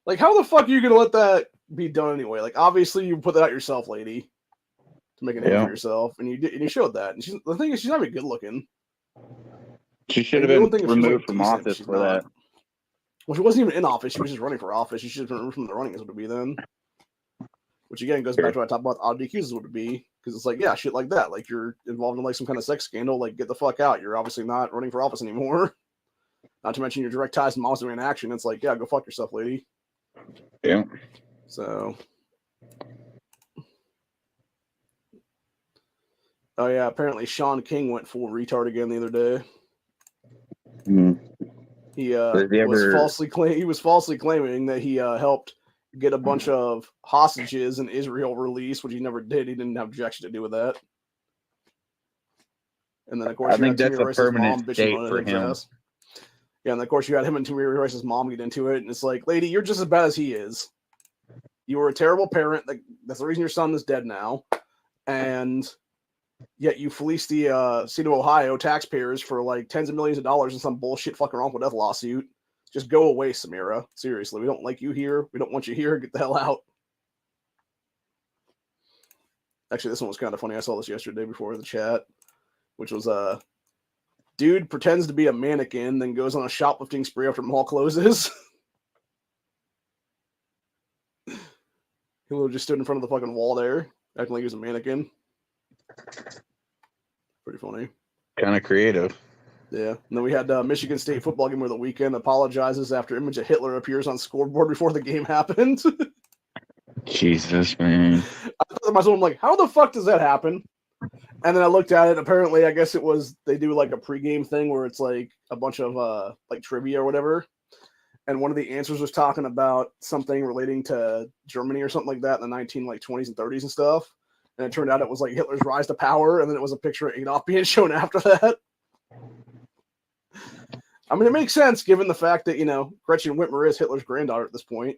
Like, how the fuck are you gonna let that be done anyway? Like, obviously you put that out yourself, lady, to make a name for yourself, and you did, and you showed that. And the thing is, she's not even good looking. She should have been removed from office for that. Well, she wasn't even in office. She was just running for office. She should have been removed from the running, is what it would be then. Which again goes back to what I talked about odd DQs would be, Because it's like, yeah, shit like that. Like, you're involved in like some kind of sex scandal. Like, get the fuck out. You're obviously not running for office anymore. Not to mention your direct ties to Moms in action. It's like, yeah, go fuck yourself, lady. Yeah. So, oh yeah, apparently Sean King went full retard again the other day. He was falsely claiming that he helped get a bunch of hostages in Israel released, which he never did. He didn't have objection to do with that. And then of course I think that's a permanent state for him. Ass. Yeah, and of course you had him and Tamir Rice's mom get into it, and it's like, lady, you're just as bad as he is. You were a terrible parent. That's the reason your son is dead now, and yet you fleeced the state of Ohio taxpayers for like tens of millions of dollars in some bullshit fucking wrongful death lawsuit. Just go away, Samira. Seriously, we don't like you here. We don't want you here. Get the hell out. Actually, this one was kind of funny. I saw this yesterday before the chat, which was dude pretends to be a mannequin, then goes on a shoplifting spree after mall closes. He literally just stood in front of the fucking wall there, acting like he was a mannequin. Pretty funny. Kind of creative. Yeah. And then we had Michigan State football game over the weekend. Apologizes after image of Hitler appears on scoreboard before the game happened. Jesus, man. I thought to myself, I'm like, how the fuck does that happen? And then I looked at it. Apparently, I guess it was they do like a pregame thing where it's like a bunch of like trivia or whatever. And one of the answers was talking about something relating to Germany or something like that in the 1920s and 30s and stuff. And it turned out it was like Hitler's rise to power, and then it was a picture of Adolf being shown after that. I mean, it makes sense given the fact that, you know, Gretchen Whitmer is Hitler's granddaughter at this point,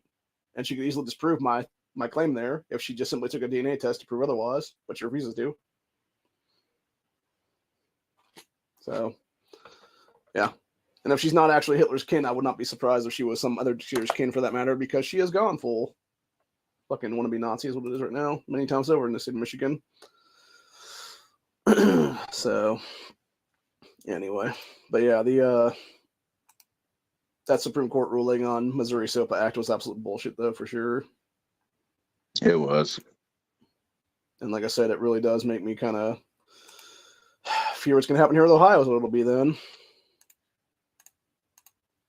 and she could easily disprove my claim there if she just simply took a DNA test to prove otherwise, which your visas do. So, yeah. And if she's not actually Hitler's kin, I would not be surprised if she was some other cheer's kin for that matter, because she has gone full fucking wannabe Nazi is what it is right now, many times over in the state of Michigan. So, anyway. But yeah, that Supreme Court ruling on Missouri SOPA Act was absolute bullshit, though, for sure. It was. And like I said, it really does make me kind of fear what's going to happen here with Ohio is what it'll be then. Let's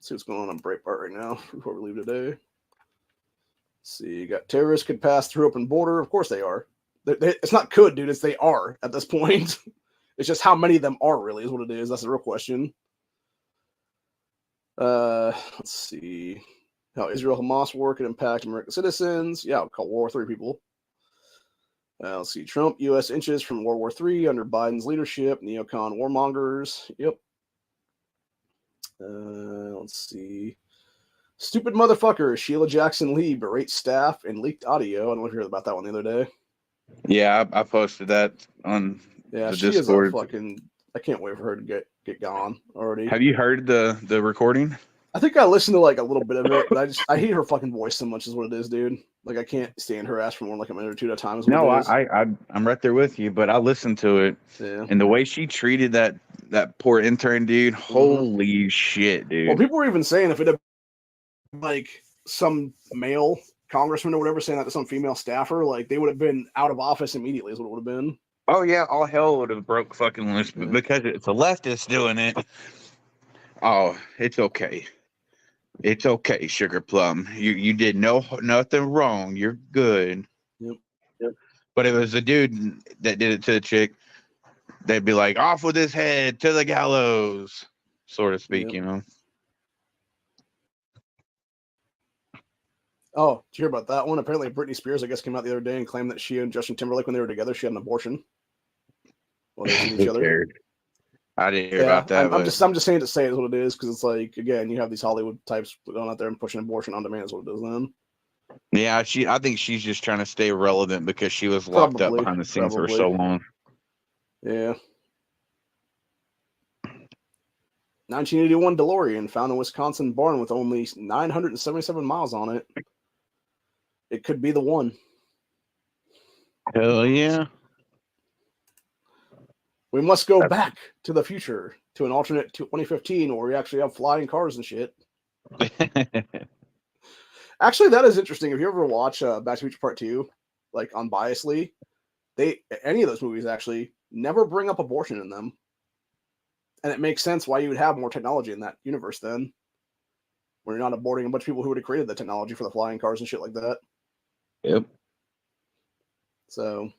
see what's going on Breitbart right now before we leave today. Let's see, you got terrorists could pass through open border. Of course they are. It's not could, dude. It's they are at this point. It's just how many of them are really is what it is. That's the real question. Let's see. How Israel-Hamas war could impact American citizens. Yeah, I'll call World War III people. Let's see. Trump, U.S. inches from World War III under Biden's leadership. Neocon warmongers. Yep. Let's see. Stupid motherfucker. Sheila Jackson Lee berates staff and leaked audio. I don't know if you heard about that one the other day. Yeah, I posted that on the she Discord. Is a fucking. I can't wait for her to get gone already. Have you heard the recording? I think I listened to like a little bit of it, but I hate her fucking voice so much is what it is, dude. Like I can't stand her ass for more than like a minute or two at a time. No, I'm right there with you, but I listened to it. Yeah. And the way she treated that poor intern dude, holy shit, dude. Well, people were even saying if it had like some male congressman or whatever saying that to some female staffer, like they would have been out of office immediately is what it would have been. Oh yeah, all hell would have broke fucking loose, but because it's a leftist doing it, oh, it's okay. It's okay, Sugar Plum. You did nothing wrong. You're good. Yep. But if it was a dude that did it to the chick, they'd be like, off with his head to the gallows, so to speak, you know. Oh, did you hear about that one? Apparently Britney Spears, I guess, came out the other day and claimed that she and Justin Timberlake, when they were together, she had an abortion. Well, they seen each other. I didn't hear about that. I'm just saying to say it is what it is, because it's like, again, you have these Hollywood types going out there and pushing abortion on demand is what it is then. Yeah, I think she's just trying to stay relevant because she was locked up behind the scenes for so long. Yeah. 1981 DeLorean found in Wisconsin barn with only 977 miles on it. It could be the one. Hell yeah. We must go back to the future to an alternate 2015 where we actually have flying cars and shit. Actually, that is interesting. If you ever watch Back to the Future Part 2, like unbiasedly, any of those movies actually never bring up abortion in them. And it makes sense why you would have more technology in that universe then, where you're not aborting a bunch of people who would have created the technology for the flying cars and shit like that. Yep. So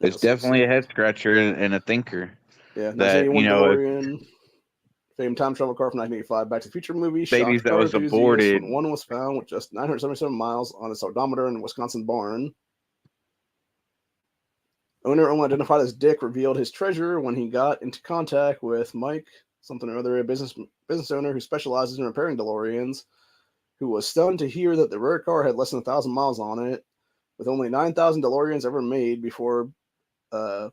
it's definitely a head scratcher and a thinker. Yeah, that 1981 DeLorean, famed time travel car from 1985 Back to the Future movie, babies shocked that car was enthusiasts aborted. when one was found with just 977 miles on its odometer in a Wisconsin barn. Owner, only identified as Dick, revealed his treasure when he got into contact with Mike, something or other, a business owner who specializes in repairing DeLoreans, who was stunned to hear that the rare car had less than 1,000 miles on it, with only 9,000 DeLoreans ever made before the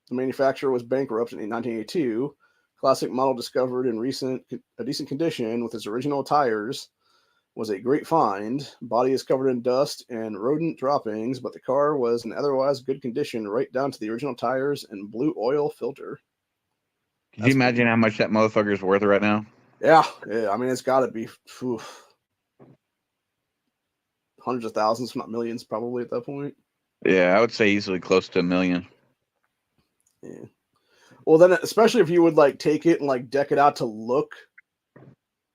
manufacturer was bankrupt in 1982. Classic model discovered in a decent condition with its original tires was a great find. Body is covered in dust and rodent droppings, but the car was in otherwise good condition right down to the original tires and blue oil filter. Could you imagine how much that motherfucker's worth right now? Yeah. I mean, it's got to be hundreds of thousands, if not millions, probably at that point. Yeah, I would say easily close to $1 million. Yeah. Well, then, especially if you would like take it and like deck it out to look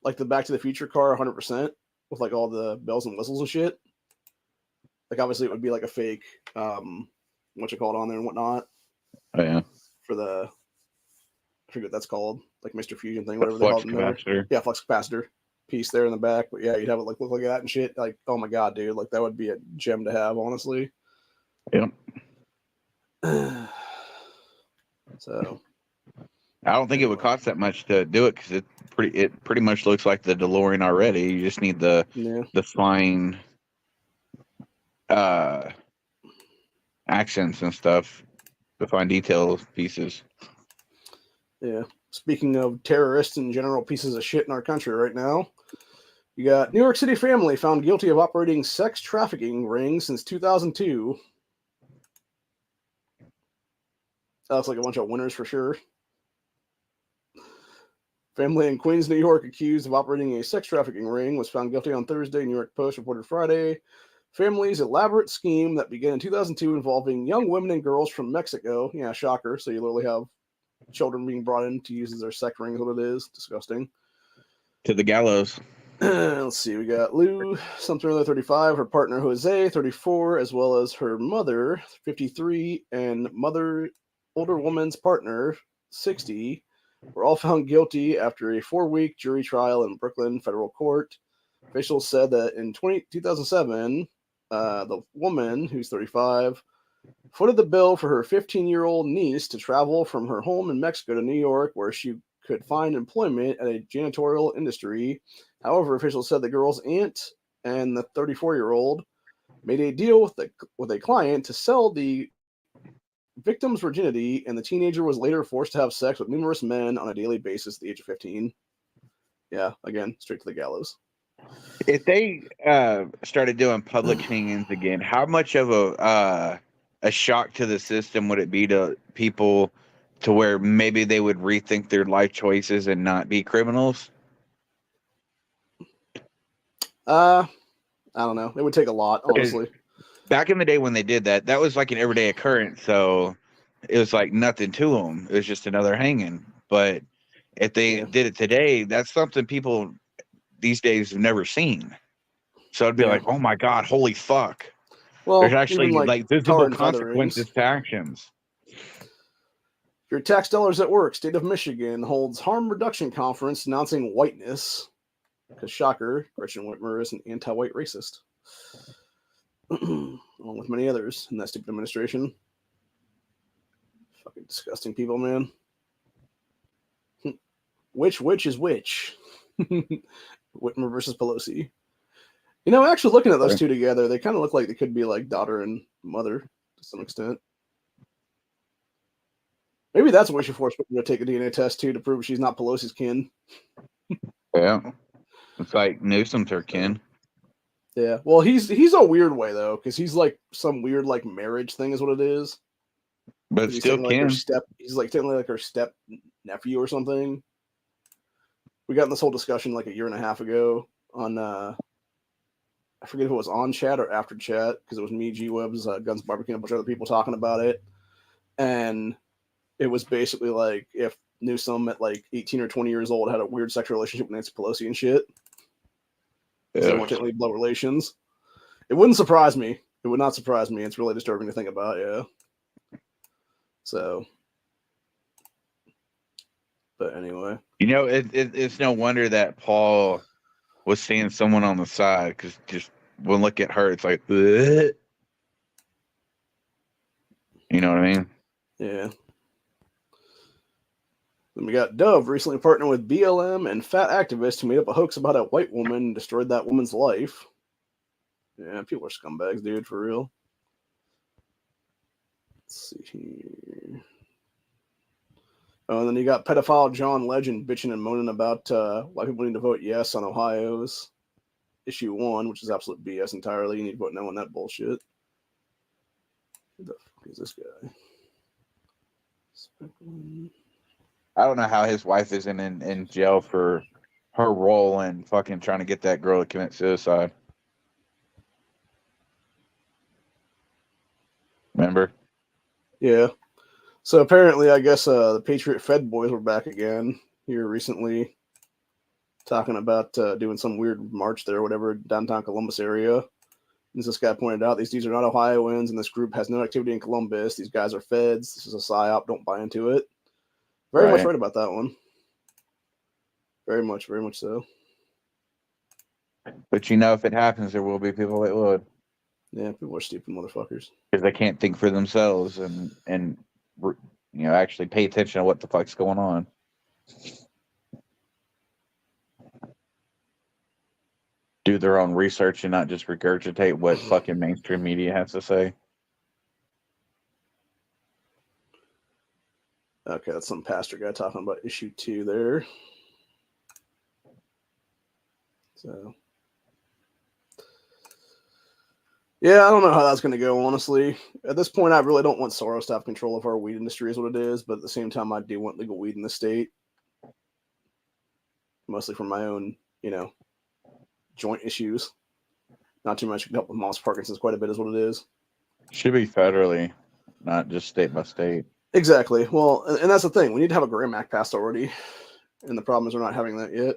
like the Back to the Future car 100% with like all the bells and whistles and shit. Like, obviously, it would be like a fake, what you call it on there and whatnot. Oh, yeah. For the, I forget what that's called, like Mr. Fusion thing, whatever they call it in there. Yeah, flux capacitor piece there in the back. But yeah, you'd have it like look like that and shit. Like, oh my god, dude, like that would be a gem to have, honestly. Yep. So, I don't think it would cost that much to do it because it pretty much looks like the DeLorean already. You just need the flying accents and stuff, the fine detail pieces. Yeah. Speaking of terrorists and general pieces of shit in our country right now, you got New York City family found guilty of operating sex trafficking ring since 2002. That looks like a bunch of winners for sure. Family in Queens, New York, accused of operating a sex trafficking ring was found guilty on Thursday. New York Post reported Friday. Family's elaborate scheme that began in 2002 involving young women and girls from Mexico. Yeah, shocker. So you literally have children being brought in to use as their sex ring is what it is. Disgusting. To the gallows. Let's see. We got Lou, something or other, 35, her partner Jose, 34, as well as her mother, 53, and older woman's partner, 60, were all found guilty after a 4-week jury trial in Brooklyn federal court. Officials said that in 2007, the woman, who's 35, footed the bill for her 15-year-old niece to travel from her home in Mexico to New York, where she could find employment at a janitorial industry. However, officials said the girl's aunt and the 34-year-old made a deal with a client to sell the victim's virginity, and the teenager was later forced to have sex with numerous men on a daily basis at the age of 15. Yeah, again, straight to the gallows. If they started doing public hangings again, how much of a shock to the system would it be to people to where maybe they would rethink their life choices and not be criminals? I don't know. It would take a lot, honestly. Back in the day when they did that, that was like an everyday occurrence. So it was like nothing to them. It was just another hanging. But if they did it today, that's something people these days have never seen. So it'd be like, oh my God, holy fuck. Well, there's actually like visible consequences to actions. Your tax dollars at work. State of Michigan holds harm reduction conference announcing whiteness. Because shocker, Gretchen Whitmer is an anti-white racist. Along with many others in that stupid administration. Fucking disgusting people, man. Which is which? Whitmer versus Pelosi. You know, actually looking at those two together, they kind of look like they could be like daughter and mother to some extent. Maybe that's what we should force Whitmer to take a DNA test too to prove she's not Pelosi's kin. Yeah. It's like Newsom's her kin. Yeah. Well, he's a weird way though, because he's like some weird like marriage thing is what it is. But it's still kin. He's like technically like her step nephew or something. We got in this whole discussion like a year and a half ago on I forget if it was on chat or after chat, because it was me, G-Webs, Guns Barbecue, and a bunch of other people talking about it. And it was basically like if Newsom at like 18 or 20 years old had a weird sexual relationship with Nancy Pelosi and shit. Yeah. So they weren't technically blood relations. It wouldn't surprise me. It would not surprise me. It's really disturbing to think about, yeah. So, but anyway. You know, it's no wonder that Paul was seeing someone on the side, because just when look at her, it's like, ugh. You know what I mean? Yeah. Then we got Dove recently partnered with BLM and fat activists who made up a hoax about a white woman and destroyed that woman's life. Yeah, people are scumbags, dude, for real. Let's see here. Oh, and then you got pedophile John Legend bitching and moaning about why people need to vote yes on Ohio's issue 1, which is absolute BS entirely. You need to vote no on that bullshit. Who the fuck is this guy? I don't know how his wife isn't in jail for her role in fucking trying to get that girl to commit suicide. Remember? Yeah. So apparently, I guess the Patriot Fed boys were back again here recently, talking about doing some weird march there or whatever, downtown Columbus area. As this guy pointed out, these dudes are not Ohioans, and this group has no activity in Columbus. These guys are feds. This is a psyop. Don't buy into it. Very much right about that one. Very much so. But you know, if it happens, there will be people that would. Yeah, people are stupid motherfuckers. Because they can't think for themselves and you know, actually pay attention to what the fuck's going on. Do their own research and not just regurgitate what fucking mainstream media has to say. Okay, that's some pastor guy talking about issue 2 there. So, yeah, I don't know how that's going to go, honestly. At this point, I really don't want Soros to have control of our weed industry is what it is, but at the same time, I do want legal weed in the state. Mostly for my own, you know, joint issues. Not too much can help with mom's Parkinson's quite a bit is what it is. Should be federally, not just state by state. Exactly. Well, and that's the thing. We need to have a Graham Act passed already. And the problem is we're not having that yet.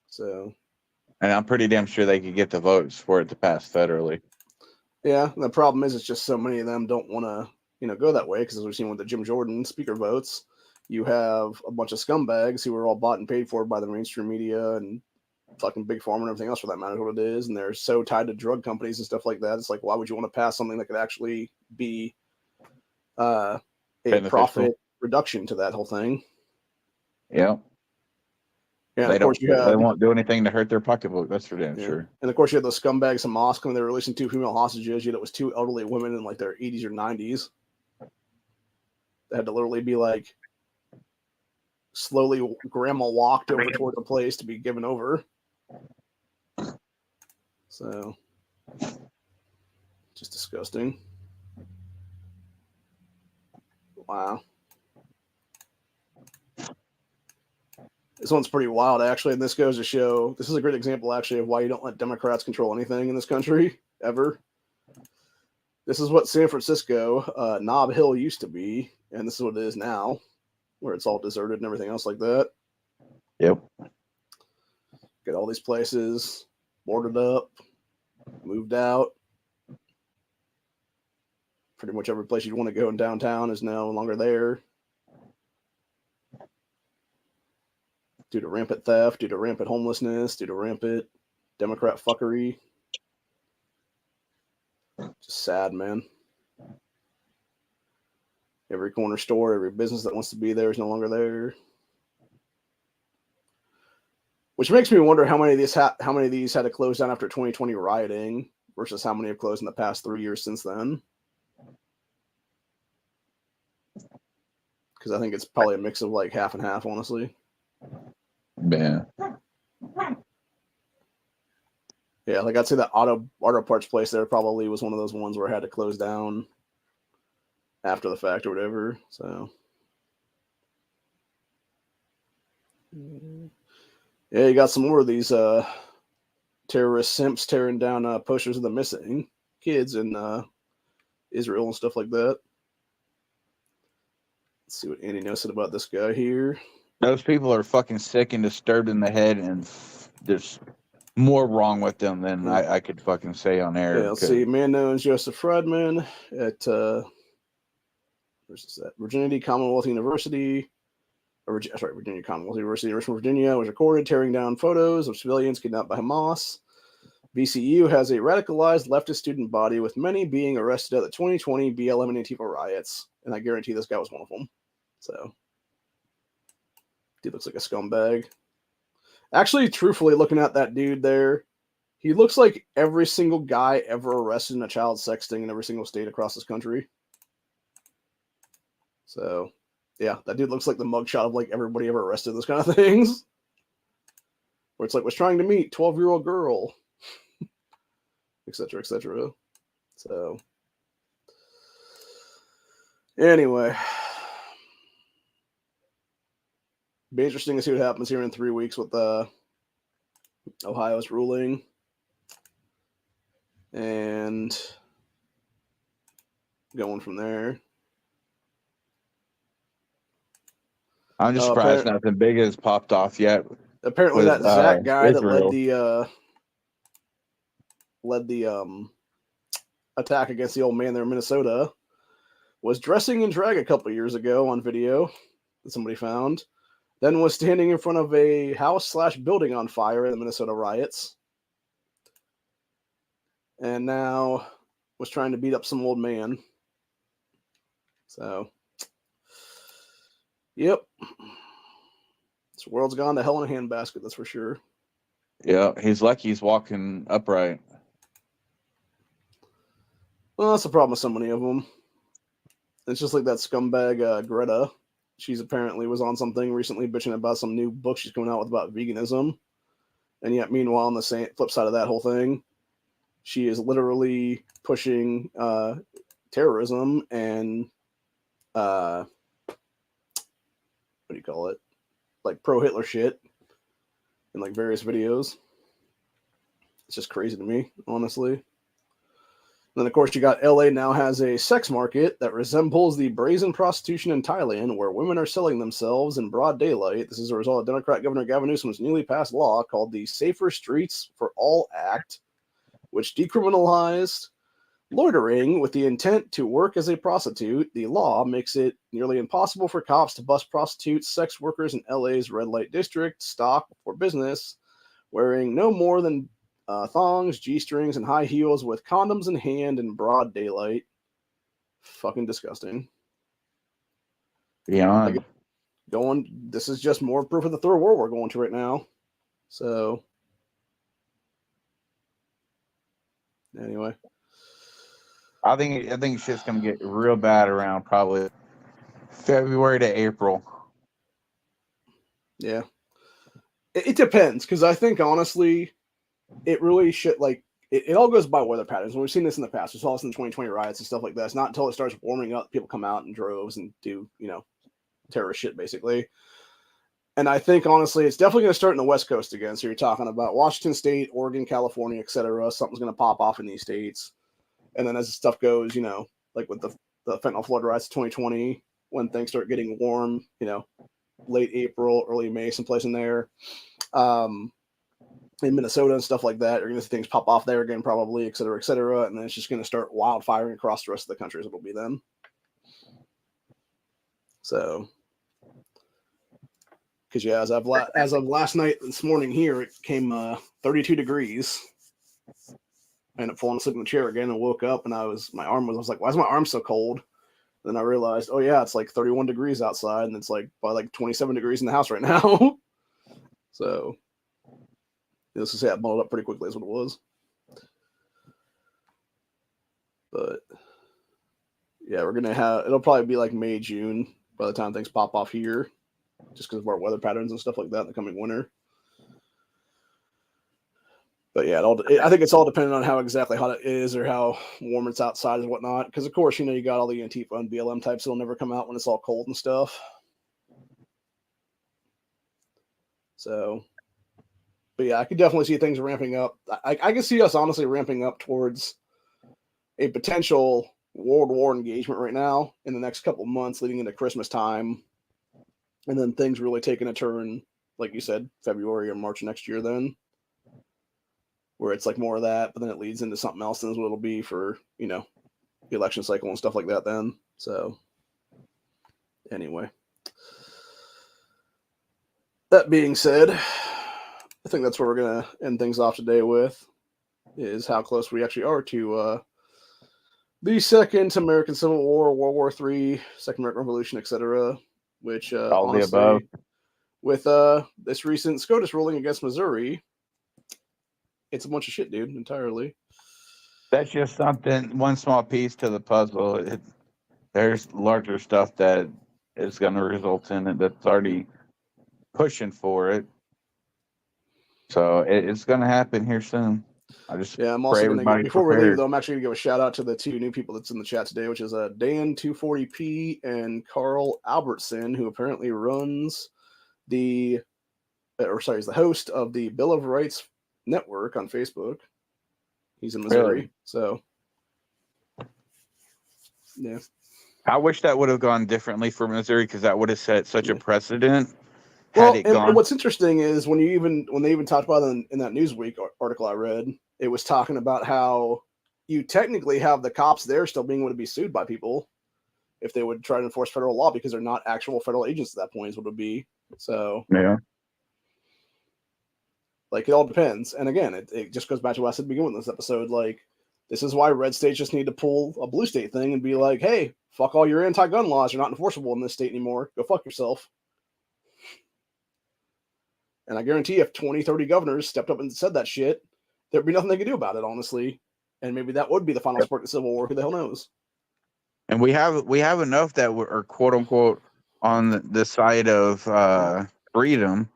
So... And I'm pretty damn sure they could get the votes for it to pass federally. Yeah, the problem is it's just so many of them don't want to, you know, go that way because as we've seen with the Jim Jordan speaker votes, you have a bunch of scumbags who are all bought and paid for by the mainstream media and fucking big pharma and everything else for that matter, what it is, and they're so tied to drug companies and stuff like that. It's like, why would you want to pass something that could actually be a beneficial profit reduction to that whole thing? Yeah. Yeah, they of course they won't do anything to hurt their pocketbook. That's for damn sure. And of course, you had those scumbags in Moscow when they were releasing 2 female hostages. Yet it was 2 elderly women in like their 80s or 90s. They had to literally be like slowly grandma walked over toward the place to be given over. So, just disgusting. Wow. This one's pretty wild, actually, and this goes to show, this is a great example, actually, of why you don't let Democrats control anything in this country, ever. This is what San Francisco, Nob Hill used to be, and this is what it is now, where it's all deserted and everything else like that. Yep. Get all these places boarded up, moved out. Pretty much every place you'd want to go in downtown is no longer there. Due to rampant theft, due to rampant homelessness, due to rampant Democrat fuckery. Just sad, man. Every corner store, every business that wants to be there is no longer there. Which makes me wonder how many of these had to close down after 2020 rioting versus how many have closed in the past 3 years since then. Because I think it's probably a mix of like half and half, honestly. Yeah. Yeah, like I'd say that auto parts place there probably was one of those ones where I had to close down after the fact or whatever. So yeah, you got some more of these terrorist simps tearing down posters of the missing kids in Israel and stuff like that. Let's see what Andy knows said about this guy here. Those people are fucking sick and disturbed in the head, and there's more wrong with them than I could fucking say on air. Yeah, let's see. Man known as Joseph Friedman at where's this at? Virginia Commonwealth University. Virginia Commonwealth University, Virginia, was recorded tearing down photos of civilians kidnapped by Hamas. VCU has a radicalized leftist student body, with many being arrested at the 2020 BLM and Antifa riots. And I guarantee this guy was one of them. So, dude looks like a scumbag. Actually, truthfully, looking at that dude there, he looks like every single guy ever arrested in a child sexting in every single state across this country. So, yeah, that dude looks like the mugshot of like everybody ever arrested, those kind of things. Where it's like, was trying to meet 12-year-old girl, etc., etc. So, anyway, be interesting to see what happens here in 3 weeks with Ohio's ruling. And going from there. I'm just surprised nothing big has popped off yet. Apparently, that Zach guy Israel. that led the attack against the old man there in Minnesota was dressing in drag a couple years ago on video that somebody found. Then was standing in front of a house/building on fire in the Minnesota riots. And now was trying to beat up some old man. So, yep. This world's gone to hell in a handbasket, that's for sure. Yeah, he's lucky he's walking upright. Well, that's the problem with so many of them. It's just like that scumbag Greta. She's apparently was on something recently bitching about some new book she's coming out with about veganism. And yet, meanwhile, on the same flip side of that whole thing, she is literally pushing terrorism and what do you call it? Like pro-Hitler shit in like various videos. It's just crazy to me, honestly. And then, of course, you got LA now has a sex market that resembles the brazen prostitution in Thailand, where women are selling themselves in broad daylight. This is a result of Democrat Governor Gavin Newsom's newly passed law called the Safer Streets for All Act, which decriminalized loitering with the intent to work as a prostitute. The law makes it nearly impossible for cops to bust prostitutes, sex workers in LA's red light district, stock or business, wearing no more than thongs, G-strings, and high heels with condoms in hand in broad daylight. Fucking disgusting. Beyond. Like, this is just more proof of the third world we're going to right now. So, anyway. I think shit's gonna get real bad around probably February to April. Yeah. It depends, because I think honestly, it really should it all goes by weather patterns. And we've seen this in the past. We saw this in the 2020 riots and stuff like that. It's not until it starts warming up, people come out in droves and do, terrorist shit basically. And I think honestly, it's definitely going to start in the West Coast again. So you're talking about Washington State, Oregon, California, etc. Something's going to pop off in these states. And then as the stuff goes, like with the fentanyl flood riots 2020, when things start getting warm, late April, early May, someplace in there, in Minnesota and stuff like that, you're going to see things pop off there again, probably, et cetera, and then it's just going to start wildfiring across the rest of the country as it'll be then. So, because yeah, as of last night, this morning here, it came 32 degrees. I ended up falling asleep in the chair again and woke up, and I was like, why is my arm so cold? And then I realized, oh yeah, it's like 31 degrees outside, and it's like by like 27 degrees in the house right now. So, let's just say I bundled up pretty quickly is what it was. But yeah, it'll probably be like May, June by the time things pop off here, just because of our weather patterns and stuff like that in the coming winter. But yeah, I think it's all dependent on how exactly hot it is or how warm it's outside and whatnot. Because of course, you got all the Antifa and BLM types that'll never come out when it's all cold and stuff. So, but But yeah, I could definitely see things ramping up. I can see us honestly ramping up towards a potential World War engagement right now in the next couple months leading into Christmas time. And then things really taking a turn, like you said, February or March next year then. Where it's like more of that, but then it leads into something else and is what it'll be for, the election cycle and stuff like that then. So anyway. That being said, I think that's where we're going to end things off today with, is how close we actually are to the Second American Civil War, World War III, Second American Revolution, etc. Which, All the honestly, above. with this recent SCOTUS ruling against Missouri, it's a bunch of shit, dude, entirely. That's just something, one small piece to the puzzle. There's larger stuff that is going to result in it that's already pushing for it. So it's going to happen here soon. I'm also going to, before we prepared. leave, though, I'm actually going to give a shout out to the two new people that's in the chat today, which is Dan240p and Carl Albertson, who apparently runs is the host of the Bill of Rights Network on Facebook. He's in Missouri. Really? So, yeah. I wish that would have gone differently for Missouri, because that would have set such a precedent. Well, and what's interesting is when they even talked about it in that Newsweek article I read, it was talking about how you technically have the cops there still being able to be sued by people if they would try to enforce federal law, because they're not actual federal agents at that point, is what it would be. So, yeah. Like, it all depends. And again, it just goes back to what I said at the beginning of this episode. Like, this is why red states just need to pull a blue state thing and be like, hey, fuck all your anti-gun laws. You're not enforceable in this state anymore. Go fuck yourself. And I guarantee if 20, 30 governors stepped up and said that shit, there'd be nothing they could do about it, honestly. And maybe that would be the final spark of the Civil War. Who the hell knows? And we have enough that are quote unquote on the side of freedom.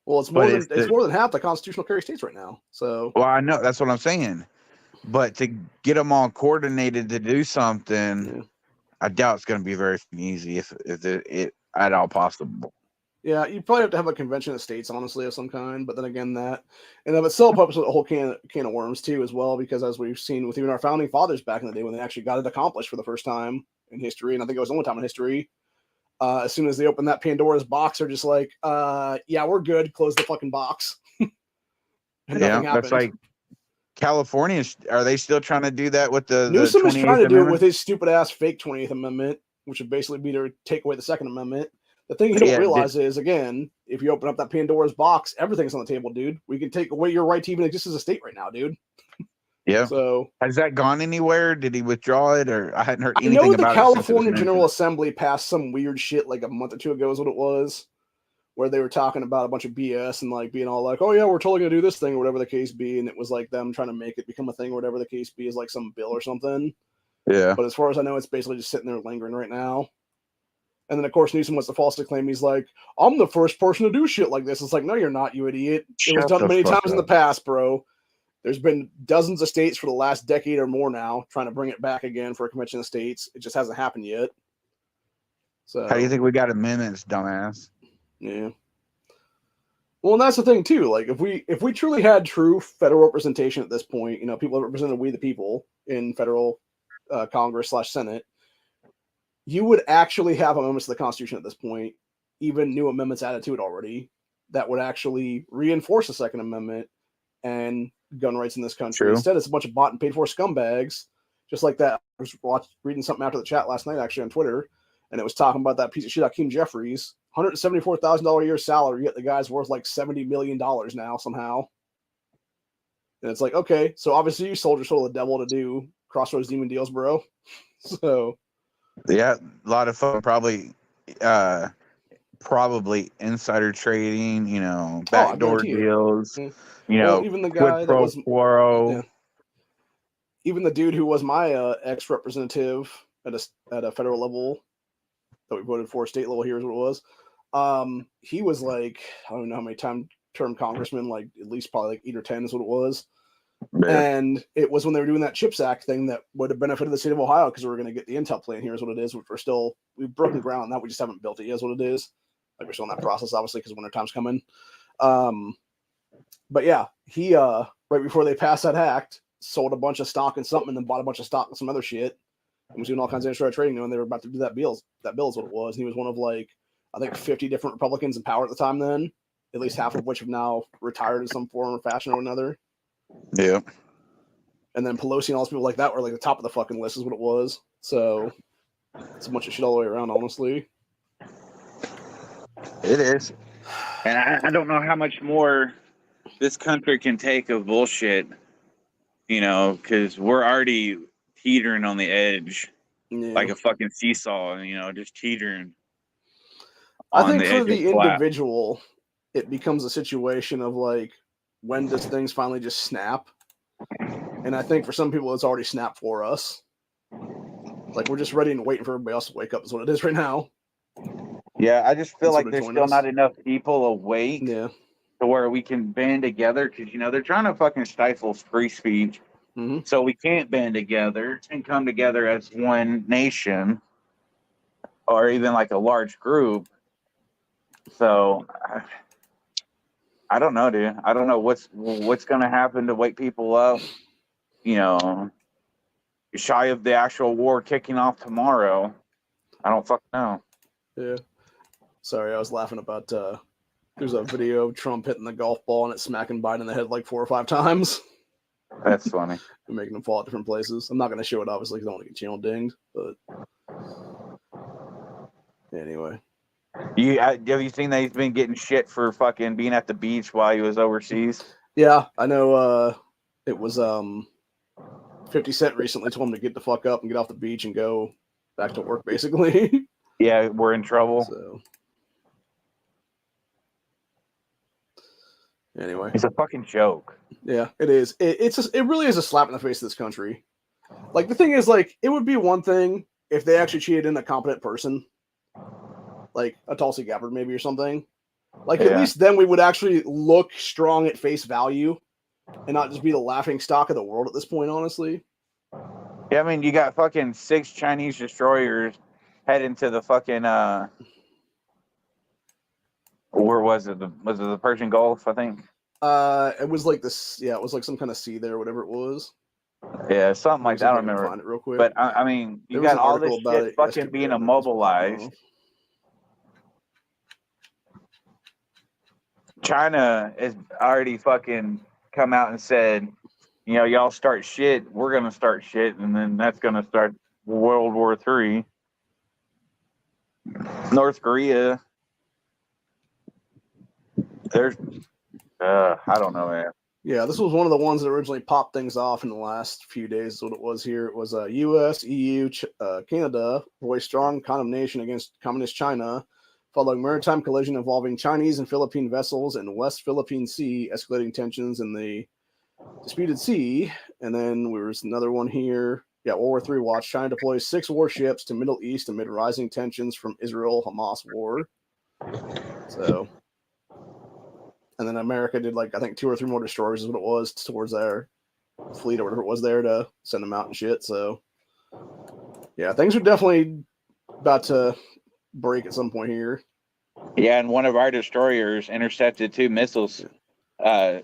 Well, it's more than half the constitutional carry states right now. So, well, I know that's what I'm saying, but to get them all coordinated to do something, I doubt it's going to be very easy if it at all possible. Yeah, you probably have to have a convention of states, honestly, of some kind. But then again, that and of itself opens a whole can of worms too, as well. Because as we've seen with even our founding fathers back in the day, when they actually got it accomplished for the first time in history, and I think it was the only time in history. As soon as they open that Pandora's box, they're just like, yeah, we're good. Close the fucking box. And nothing happened. That's like California. Are they still trying to do that with the Newsom is trying to do it with his stupid ass fake 20th Amendment, which would basically be to take away the Second Amendment. The thing you don't realize is, again, if you open up that Pandora's box, everything's on the table, dude. We can take away your right to even exist as a state right now, dude. Yeah. So has that gone anywhere? Did he withdraw it, or I hadn't heard anything about it? I know the California General Assembly passed some weird shit like a month or two ago is what it was, where they were talking about a bunch of BS and like being all like, oh yeah, we're totally gonna do this thing or whatever the case be, and it was like them trying to make it become a thing or whatever the case be, is like some bill or something. Yeah. But as far as I know, it's basically just sitting there lingering right now. And then, of course, Newsom wants to falsely claim he's like, I'm the first person to do shit like this. It's like, no, you're not, you idiot. It was done many times in the past, bro. There's been dozens of states for the last decade or more now trying to bring it back again for a convention of states. It just hasn't happened yet. So, how do you think we got amendments, dumbass? Yeah. Well, and that's the thing too. Like, if we truly had true federal representation at this point, people that represented we the people in federal Congress / Senate, you would actually have amendments to the Constitution at this point, even new amendments added to it already, that would actually reinforce the Second Amendment and gun rights in this country. True. Instead, it's a bunch of bought and paid for scumbags, just like that. I was reading something after the chat last night, actually, on Twitter, and it was talking about that piece of shit, Hakeem Jeffries, $174,000 a year salary, yet the guy's worth like $70 million now somehow. And it's like, okay, so obviously you sold your soul to the devil to do Crossroads Demon deals, bro. So... yeah, a lot of fun. Probably insider trading. Backdoor deals. Well, even the guy that was even the dude who was my ex representative at a federal level that we voted for, state level here is what it was. He was like, I don't know how many term congressman, like at least probably like 8 or 10 is what it was. Yeah. And it was when they were doing that CHIPS Act thing that would have benefited the state of Ohio, because we were going to get the Intel plant here is what it is, which we've broken ground on that. We just haven't built it yet is what it is. Like, we're still in that process, obviously, because winter time's coming. But yeah, he right before they passed that act, sold a bunch of stock in something and then bought a bunch of stock in some other shit and was doing all kinds of insider trading, knowing they were about to do that bill. That bill is what it was. And he was one of like, I think 50 different Republicans in power at the time then, at least half of which have now retired in some form or fashion or another. Yeah. And then Pelosi and all those people like that were like the top of the fucking list is what it was. So it's a bunch of shit all the way around, honestly. It is. And I don't know how much more this country can take of bullshit, you know, because we're already teetering on the edge like a fucking seesaw, you know, just teetering. I think for the individual, it becomes a situation of like, when does things finally just snap? And I think for some people, it's already snapped for us. Like, we're just ready and waiting for everybody else to wake up is what it is right now. Yeah, I just feel like there's still not enough people awake to where we can band together because, you know, they're trying to fucking stifle free speech. Mm-hmm. So we can't band together and come together as one nation or even like a large group. So I don't know, dude. I don't know what's going to happen to wake people up, you know, shy of the actual war kicking off tomorrow. I don't fucking know. Yeah. Sorry, I was laughing about there's a video of Trump hitting the golf ball and it smacking Biden in the head like 4 or 5 times. That's funny. And making them fall at different places. I'm not going to show it, obviously, because I don't want to get channel dinged. But anyway. Have you seen that he's been getting shit for fucking being at the beach while he was overseas? Yeah, I know it was 50 Cent recently told him to get the fuck up and get off the beach and go back to work, basically. Yeah, we're in trouble. So anyway, it's a fucking joke. Yeah, it is. It really is a slap in the face of this country. Like, the thing is, like, it would be one thing if they actually cheated in a competent person, like a Tulsi Gabbard maybe or something. Like, at least then we would actually look strong at face value and not just be the laughing stock of the world at this point, honestly. Yeah, I mean, you got fucking 6 Chinese destroyers heading to the fucking where was it? Was it the Persian Gulf, I think? It was like this. Yeah, it was like some kind of sea there, whatever it was. Yeah, something like that. I don't remember. Find it real quick. But I mean, you got all this shit fucking being immobilized. China has already fucking come out and said, you know, y'all start shit, we're gonna start shit, and then that's gonna start World War III. North Korea. There's I don't know, man. Yeah, this was one of the ones that originally popped things off in the last few days. Is what it was here. It was U.S., EU, Canada voiced strong condemnation against Communist China following maritime collision involving Chinese and Philippine vessels in West Philippine Sea, escalating tensions in the disputed sea. And then there was another one here. Yeah, World War III watch. China deploys 6 warships to Middle East amid rising tensions from Israel-Hamas war. So... And then America did, like, I think 2 or 3 more destroyers is what it was towards their fleet or whatever it was there to send them out and shit. So, yeah, things are definitely about to break at some point here. Yeah, and one of our destroyers intercepted 2 missiles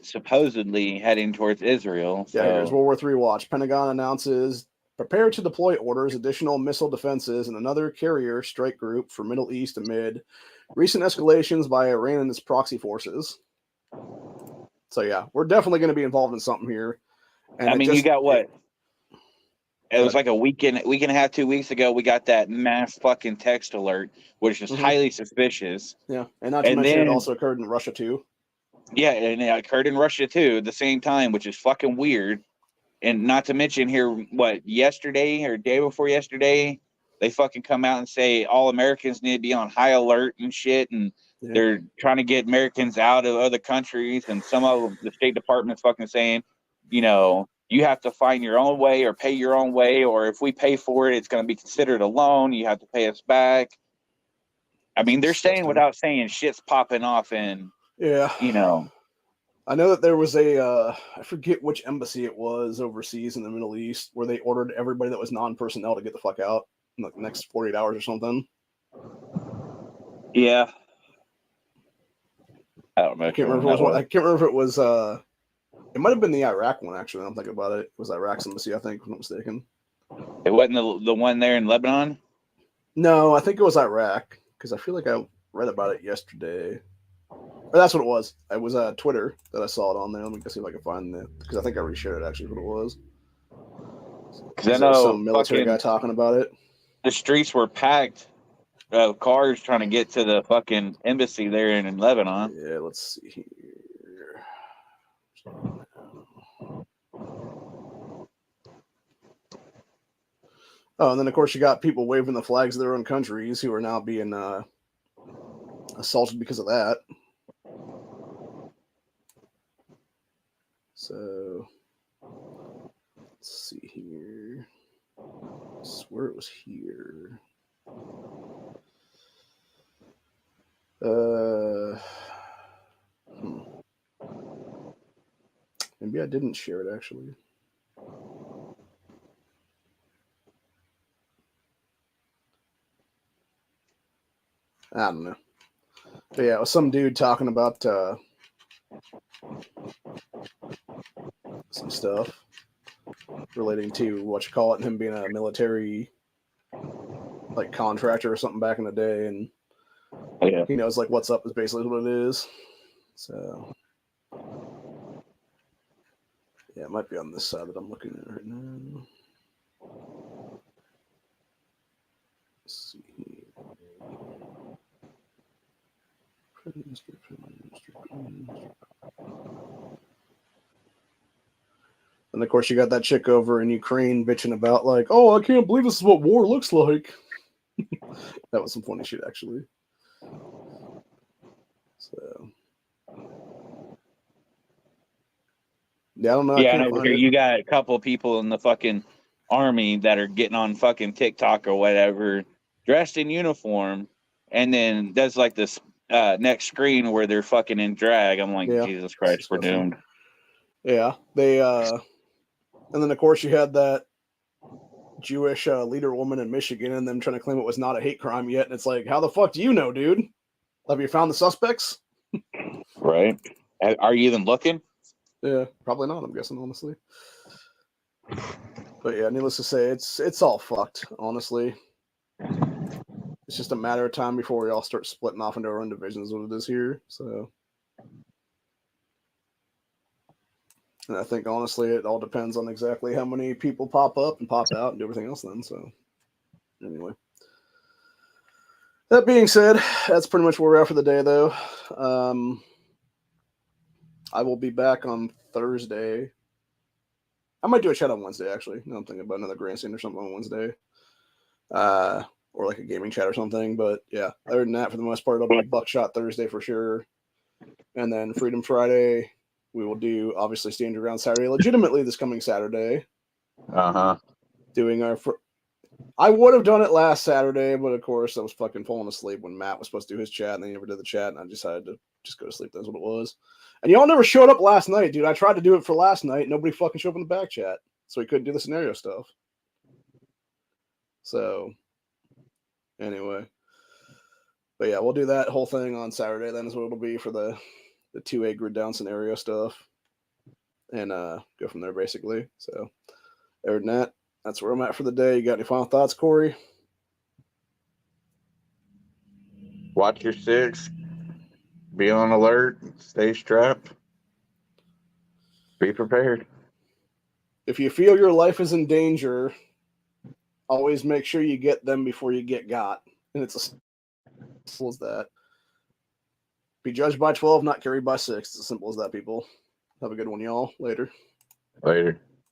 supposedly heading towards Israel. So. Yeah, here's World War III watch. Pentagon announces prepare to deploy orders additional missile defenses and another carrier strike group for Middle East amid recent escalations by Iran and its proxy forces. So yeah, we're definitely going to be involved in something here. And I mean, you got what? It was like a week and a half, 2 weeks ago. We got that mass fucking text alert, which is highly suspicious. Yeah, and not to mention it also occurred in Russia too. Yeah, and it occurred in Russia too at the same time, which is fucking weird. And not to mention here, what, yesterday or day before yesterday, they fucking come out and say all Americans need to be on high alert and shit, and they're trying to get Americans out of other countries, and some of the State Department's fucking saying, you know, you have to find your own way or pay your own way, or if we pay for it, it's going to be considered a loan. You have to pay us back. I mean, they're saying without saying shit's popping off, and you know. I know that there was I forget which embassy it was overseas in the Middle East where they ordered everybody that was non-personnel to get the fuck out in the next 48 hours or something. Yeah. I don't know. I can't remember. I can't remember if it was. It might have been the Iraq one actually. I'm thinking about it. It was Iraq's embassy, I think, if I'm not mistaken. It wasn't the one there in Lebanon. No, I think it was Iraq because I feel like I read about it yesterday. Or that's what it was. It was Twitter that I saw it on there. Let me see if I can find it because I think I reshared it actually. What it was. Because I know some military guy talking about it. The streets were packed. Cars trying to get to the fucking embassy there in Lebanon. Yeah, let's see here. Oh, and then of course you got people waving the flags of their own countries who are now being assaulted because of that. So let's see here. I swear it was here. Maybe I didn't share it actually. I don't know. But yeah, it was some dude talking about some stuff relating to what you call it, and him being a military like contractor or something back in the day, and he knows like what's up is basically what it is. So yeah, it might be on this side that I'm looking at right now. Let's see here. And of course, you got that chick over in Ukraine bitching about like, "Oh, I can't believe this is what war looks like." That was some funny shit, actually. So, yeah, I don't know. Yeah, and over here you got a couple of people in the fucking army that are getting on fucking TikTok or whatever, dressed in uniform, and then does like this next screen where they're fucking in drag. I'm like, yeah, Jesus Christ, we're doomed. Yeah, they and then of course you had that Jewish leader woman in Michigan and them trying to claim it was not a hate crime yet, and it's like, how the fuck do you know, dude? Have you found the suspects? Right. Are you even looking? Yeah, probably not, I'm guessing, honestly. But yeah, needless to say, it's all fucked, honestly. It's just a matter of time before we all start splitting off into our own divisions, what it is here. So, and I think honestly, it all depends on exactly how many people pop up and pop out and do everything else. Then, so anyway, that being said, that's pretty much where we're at for the day, though. I will be back on Thursday. I might do a chat on Wednesday, actually. Now I'm thinking about another Grandstand or something on Wednesday. Or like a gaming chat or something. But yeah, other than that, for the most part, it'll be Buckshot Thursday for sure. And then Freedom Friday, we will do obviously Stand Your Ground Saturday, legitimately this coming Saturday. Doing our. I would have done it last Saturday, but of course I was fucking falling asleep when Matt was supposed to do his chat, and then he never did the chat, and I decided to just go to sleep. That's what it was. And y'all never showed up last night, dude. I tried to do it for last night. Nobody fucking showed up in the back chat, so we couldn't do the scenario stuff. So. Anyway, but yeah, we'll do that whole thing on Saturday. Then is what it'll be for the 2A grid down scenario stuff, and go from there basically. So, other than that, that's where I'm at for the day. You got any final thoughts, Corey? Watch your six. Be on alert. Stay strapped. Be prepared. If you feel your life is in danger, always make sure you get them before you get got. And it's as simple as that. Be judged by 12, not carried by 6. It's as simple as that, people. Have a good one, y'all. Later. Later.